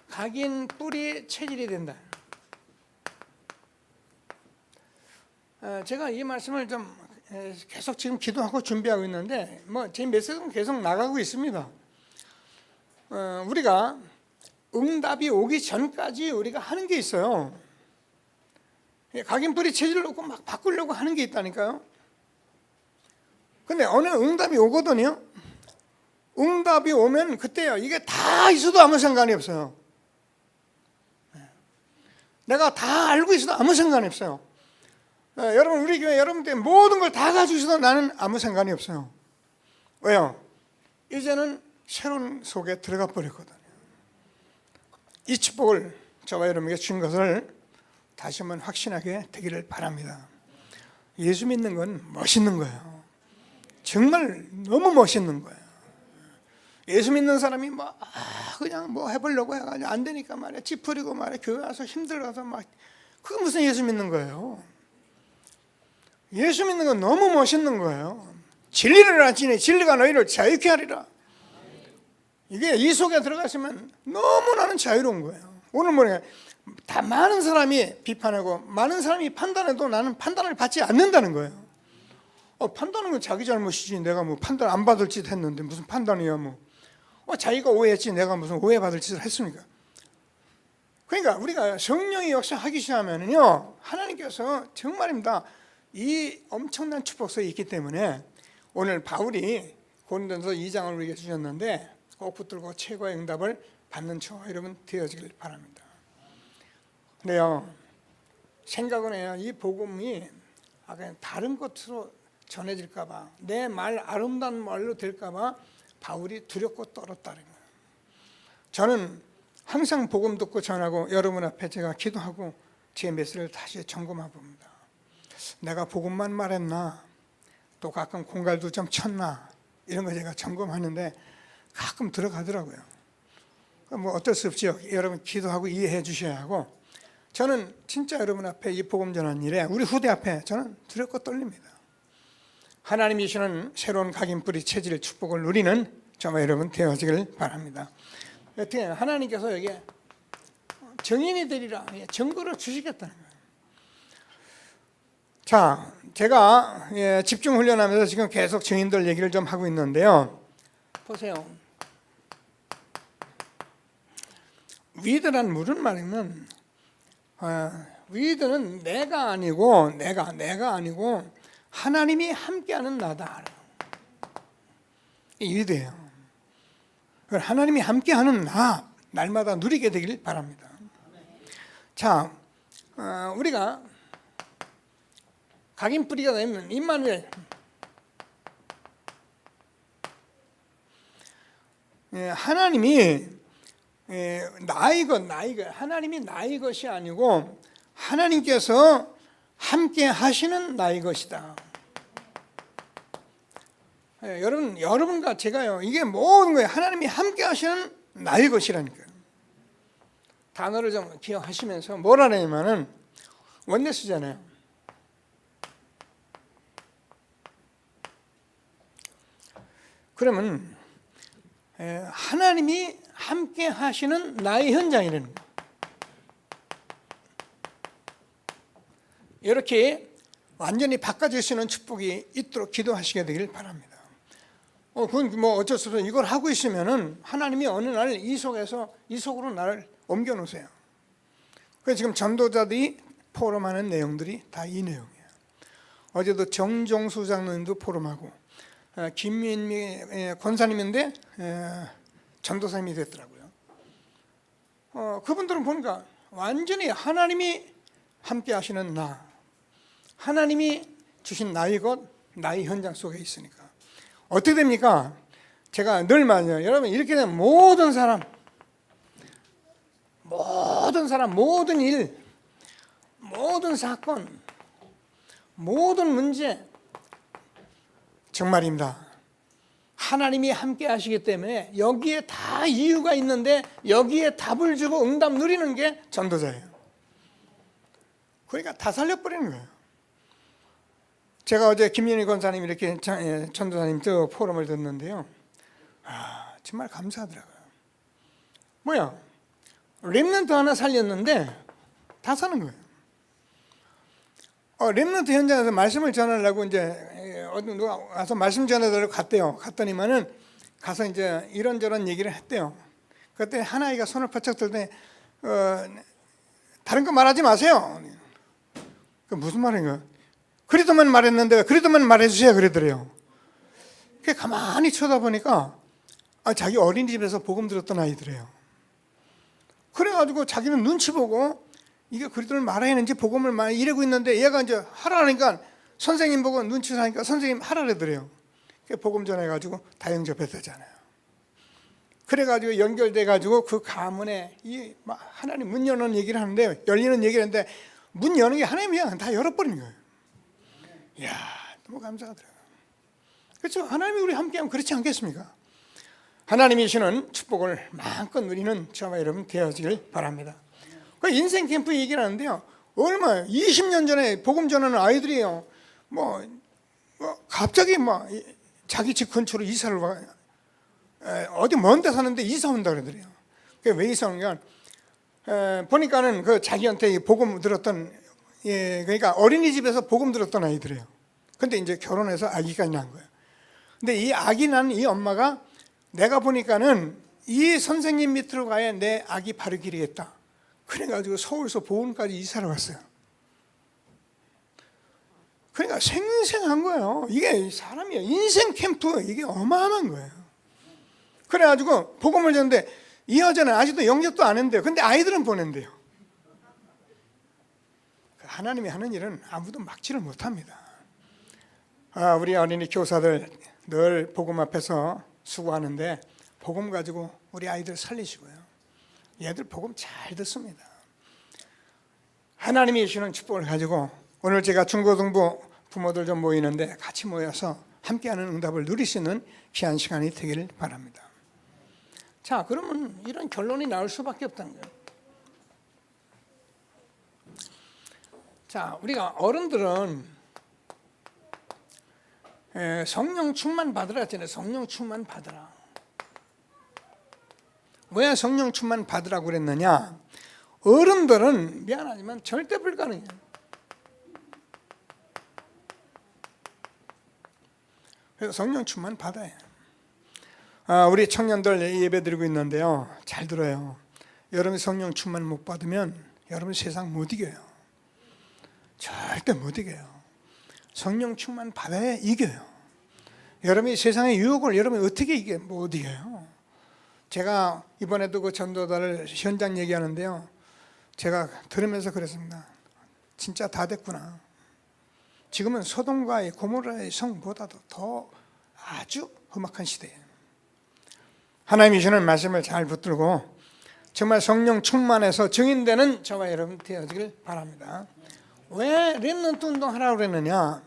각인 뿌리 체질이 된다. 제가 이 말씀을 좀 계속 지금 기도하고 준비하고 있는데 제 메시지는 계속 나가고 있습니다. 우리가 응답이 오기 전까지 우리가 하는 게 있어요. 각인뿌리 체질을 놓고 막 바꾸려고 하는 게 있다니까요. 근데 어느 응답이 오거든요. 응답이 오면 그때요, 이게 다 있어도 아무 상관이 없어요. 내가 다 알고 있어도 아무 상관이 없어요. 여러분, 우리 교회 여러분들 모든 걸 다 가지고 있어도 나는 아무 상관이 없어요. 왜요? 이제는 새로운 속에 들어가 버렸거든요. 이 축복을 저와 여러분에게 준 것을 다시 한번 확신하게 되기를 바랍니다. 예수 믿는 건 멋있는 거예요. 정말 너무 멋있는 거예요. 예수 믿는 사람이 그냥 해보려고 해가지고 안 되니까 말이야, 찌푸리고 말이야, 교회 와서 힘들어서 그게 무슨 예수 믿는 거예요? 예수 믿는 건 너무 멋있는 거예요. 진리를 알지니 진리가 너희를 자유케 하리라. 이게 이 속에 들어가시면 너무 나는 자유로운 거예요. 오늘 다 많은 사람이 비판하고 많은 사람이 판단해도 나는 판단을 받지 않는다는 거예요. 판단은 건 자기 잘못이지, 내가 판단 안 받을 짓 했는데 무슨 판단이야 자기가 오해했지 내가 무슨 오해받을 짓을 했습니까? 그러니까 우리가 성령의 역사하기 시작하면요, 하나님께서 정말입니다, 이 엄청난 축복성이 있기 때문에 오늘 바울이 고린도전서 2장을 우리에게 주셨는데 꼭 붙들고 최고의 응답을 받는 저와 여러분 되어지길 바랍니다. 근데요, 생각은 해요, 이 복음이 그냥 다른 것으로 전해질까봐, 내 말 아름다운 말로 될까봐 바울이 두렵고 떨었다는 거예요. 저는 항상 복음 듣고 전하고 여러분 앞에 제가 기도하고 제 메시지를 다시 점검해 봅니다. 내가 복음만 말했나, 또 가끔 공갈도 좀 쳤나, 이런 거 제가 점검하는데 가끔 들어가더라고요. 어쩔 수 없죠. 여러분 기도하고 이해해 주셔야 하고, 저는 진짜 여러분 앞에 이 복음 전하는 일에 우리 후대 앞에 저는 두렵고 떨립니다. 하나님이 주시는 새로운 각인뿌리 체질 축복을 누리는 저와 여러분 되어지길 바랍니다. 여튼 하나님께서 여기에 증인이 되리라 증거를 주시겠다는 거예요. 자, 제가 집중 훈련하면서 지금 계속 증인들 얘기를 좀 하고 있는데요. 보세요. 위드란 무슨 말이면 위드는 내가 아니고 내가 아니고 하나님이 함께하는 나다. 이 위드예요. 하나님이 함께하는 날마다 누리게 되길 바랍니다. 자, 우리가 각인뿌리가 되면 임마누엘, 하나님이 나의 것, 하나님이 나의 것이 아니고 하나님께서 함께 하시는 나의 것이다. 여러분과 제가요, 이게 모든 거예요. 하나님이 함께 하시는 나의 것이라니까요. 단어를 좀 기억하시면서 뭐라 하냐면은 원네스잖아요. 그러면 하나님이 함께 하시는 나의 현장이라는 거예요. 이렇게 완전히 바꿔주시는 축복이 있도록 기도하시게 되길 바랍니다. 그건 어쩔 수 없어요. 이걸 하고 있으면은 하나님이 어느 날 이 속으로 나를 옮겨 놓으세요. 그래서 지금 전도자들이 포럼하는 내용들이 다 이 내용이에요. 어제도 정종수 장로님도 포럼하고 김민미 권사님인데 전도사님이 됐더라고요. 그분들은 보니까 완전히 하나님이 함께 하시는 하나님이 주신 나의 것, 나의 현장 속에 있으니까 어떻게 됩니까? 제가 늘 말해요. 여러분, 이렇게 되면 모든 사람, 모든 일, 모든 사건, 모든 문제, 정말입니다. 하나님이 함께 하시기 때문에 여기에 다 이유가 있는데 여기에 답을 주고 응답 누리는 게 전도자예요. 그러니까 다 살려버리는 거예요. 제가 어제 김윤희 권사님 이렇게 전도사님 저 포럼을 듣는데요, 정말 감사하더라고요. 렘넌트 하나 살렸는데 다 사는 거예요. 렘넌트 현장에서 말씀을 전하려고 이제 어디 누가 와서 말씀 전하려고 갔대요. 갔더니만은 가서 이제 이런저런 얘기를 했대요. 그때 한 아이가 손을 바짝 들더니 다른 거 말하지 마세요. 그 무슨 말인가? 그리도만 말했는데 그리도만 말해주세요 그러더래요. 그 가만히 쳐다보니까 자기 어린이집에서 복음 들었던 아이들이에요. 그래가지고 자기는 눈치 보고 이게 그리도를 말해야 하는지 복음을 많이 이러고 있는데 얘가 이제 하라니까 선생님 보고 눈치 사니까 선생님 하라래더래요. 복음 전해가지고 다 영접했다잖아요. 그래가지고 연결돼가지고 그 가문에 이 하나님 문 여는 얘기를 하는데 열리는 얘기를 하는데 문 여는 게 하나님이 그냥 다 열어버린 거예요. 이야 너무 감사하더라고요. 그렇죠? 하나님이 우리 함께하면 그렇지 않겠습니까? 하나님이 주시는 축복을 마음껏 누리는 저와 여러분 되어지길 바랍니다. 그 인생 캠프 얘기를 하는데요. 얼마 20년 전에 복음 전하는 아이들이요. 갑자기 자기 집 근처로 이사를 와. 어디 먼 데 사는데 이사 온다 그러더래요. 왜 이사 오는가? 보니까는 그 자기한테 복음 들었던 그러니까 어린이집에서 복음 들었던 아이들이에요. 근데 이제 결혼해서 아기가 난 거예요. 근데 이 아기 난 이 엄마가 내가 보니까는 이 선생님 밑으로 가야 내 아기 바로 기르겠다. 그래가지고 서울에서 보은까지 이사를 왔어요. 그러니까 생생한 거예요. 이게 사람이에요. 인생 캠프 이게 어마어마한 거예요. 그래가지고 복음을 전는데 이 여자는 아직도 영접도 안 했는데요. 근데 아이들은 보낸대요. 하나님이 하는 일은 아무도 막지를 못합니다. 우리 어린이 교사들 늘 복음 앞에서 수고하는데 복음 가지고 우리 아이들 살리시고요. 얘들 복음 잘 듣습니다. 하나님이 주시는 축복을 가지고 오늘 제가 중고등부 부모들 좀 모이는데 같이 모여서 함께하는 응답을 누릴 수 있는 귀한 시간이 되기를 바랍니다. 자, 그러면 이런 결론이 나올 수밖에 없다는 거예요. 자, 우리가 어른들은 성령 충만 받으라 했잖아요. 성령 충만 받으라. 왜 성령 충만 받으라고 그랬느냐? 어른들은 미안하지만 절대 불가능해요. 그래서 성령 충만 받아야 해요. 우리 청년들 예배 드리고 있는데요. 잘 들어요. 여러분이 성령 충만 못 받으면 여러분 세상 못 이겨요. 절대 못 이겨요. 성령 충만 받아야 이겨요. 여러분이 세상의 유혹을 여러분이 어떻게 못 이겨요? 제가 이번에도 그 전도자를 현장 얘기하는데요. 제가 들으면서 그랬습니다. 진짜 다 됐구나. 지금은 소돔과 고모라의 성보다도 더 아주 험악한 시대예요. 하나님이 주시는 말씀을 잘 붙들고 정말 성령 충만해서 증인되는 저와 여러분 되어지길 바랍니다. 왜 렘넌트 운동하라고 그랬느냐?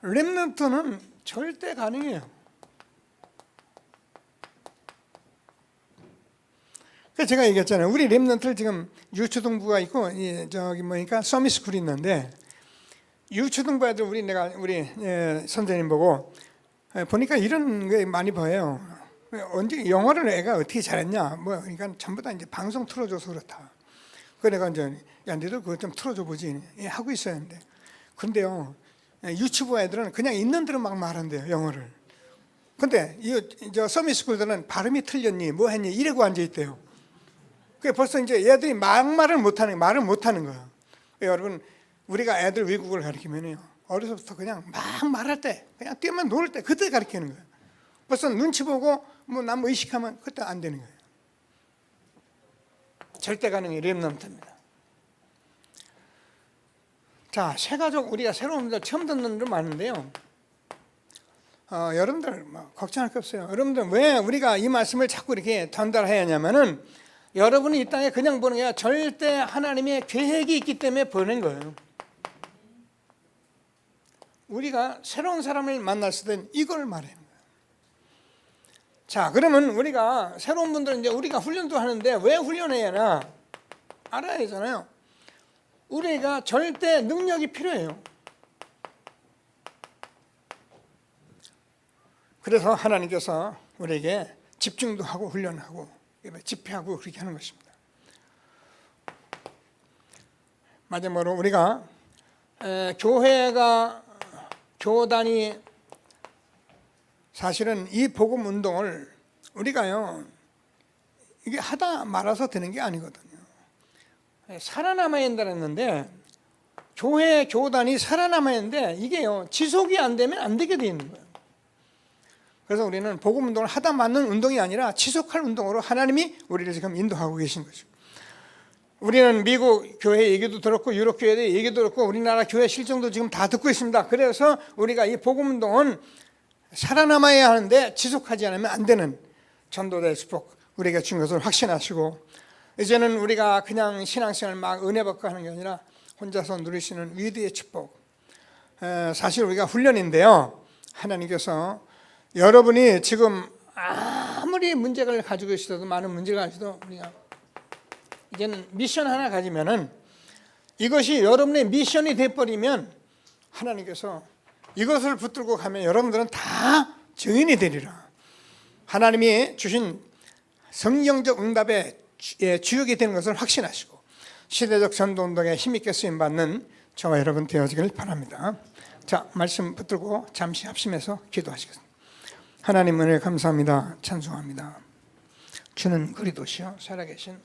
렘넌트는 절대 가능해요. 그래서 제가 얘기했잖아요. 우리 렘넌트를 지금 유초등부가 있고 저기 뭐니까 서밋스쿨이 있는데 유초등부 애들 우리 선생님 보고 보니까 이런 게 많이 보여요. 언제 영어를 애가 어떻게 잘했냐? 그러니까 전부 다 이제 방송 틀어줘서 그렇다. 그래 내가 이제 야 너희들 그거 좀 틀어줘 보지 하고 있었는데 근데요 유치부 애들은 그냥 있는 대로 막 말한대요 영어를. 근데 저 서밋스쿨들은 발음이 틀렸니 뭐 했니 이러고 앉아 있대요. 그 벌써 이제 얘들이 말을 못하는 거예요. 여러분 우리가 애들 외국어를 가르치면요 어려서부터 그냥 막 말할 때 그냥 뛰면 놀 때 그때 가르치는 거예요. 벌써 눈치 보고 남 의식하면 그때 안 되는 거예요. 절대 가능해 렘넌트입니다. 자, 새가족 우리가 새로운 분들 처음 듣는 분들 많은데요. 여러분들 걱정할 게 없어요. 여러분들 왜 우리가 이 말씀을 자꾸 이렇게 전달해야 하냐면은 여러분이 이 땅에 그냥 보는 게 아니라 절대 하나님의 계획이 있기 때문에 보는 거예요. 우리가 새로운 사람을 만났을 땐 이걸 말해요. 자, 그러면 우리가 새로운 분들은 이제 우리가 훈련도 하는데 왜 훈련해야 하나 알아야 되잖아요. 우리가 절대 능력이 필요해요. 그래서 하나님께서 우리에게 집중도 하고 훈련하고 집회하고 그렇게 하는 것입니다. 마지막으로 우리가 교회가 교단이 사실은 이 복음 운동을 우리가요 이게 하다 말아서 되는 게 아니거든요. 살아남아야 된다고 했는데 교회 교단이 살아남아야 하는데 이게요 지속이 안 되면 안 되게 돼 있는 거예요. 그래서 우리는 복음 운동을 하다 맞는 운동이 아니라 지속할 운동으로 하나님이 우리를 지금 인도하고 계신 거죠. 우리는 미국 교회 얘기도 들었고 유럽 교회 얘기도 들었고 우리나라 교회 실정도 지금 다 듣고 있습니다. 그래서 우리가 이 복음 운동은 살아남아야 하는데 지속하지 않으면 안 되는 전도자의 축복 우리에게 준 것을 확신하시고 이제는 우리가 그냥 신앙생활 막 은혜 받고 하는 게 아니라 혼자서 누리시는 위대의 축복. 사실 우리가 훈련인데요. 하나님께서 여러분이 지금 아무리 문제를 가지고 있어도 많은 문제가 가지도 우리가 이제는 미션 하나 가지면은 이것이 여러분의 미션이 돼버리면 하나님께서 이것을 붙들고 가면 여러분들은 다 증인이 되리라. 하나님이 주신 성경적 응답의 주역이 되는 것을 확신하시고 시대적 전도운동에 힘있게 쓰임받는 저와 여러분 되어지길 바랍니다. 자, 말씀 붙들고 잠시 합심해서 기도하시겠습니다. 하나님 은혜 감사합니다. 찬송합니다. 주는 그리도시요 살아계신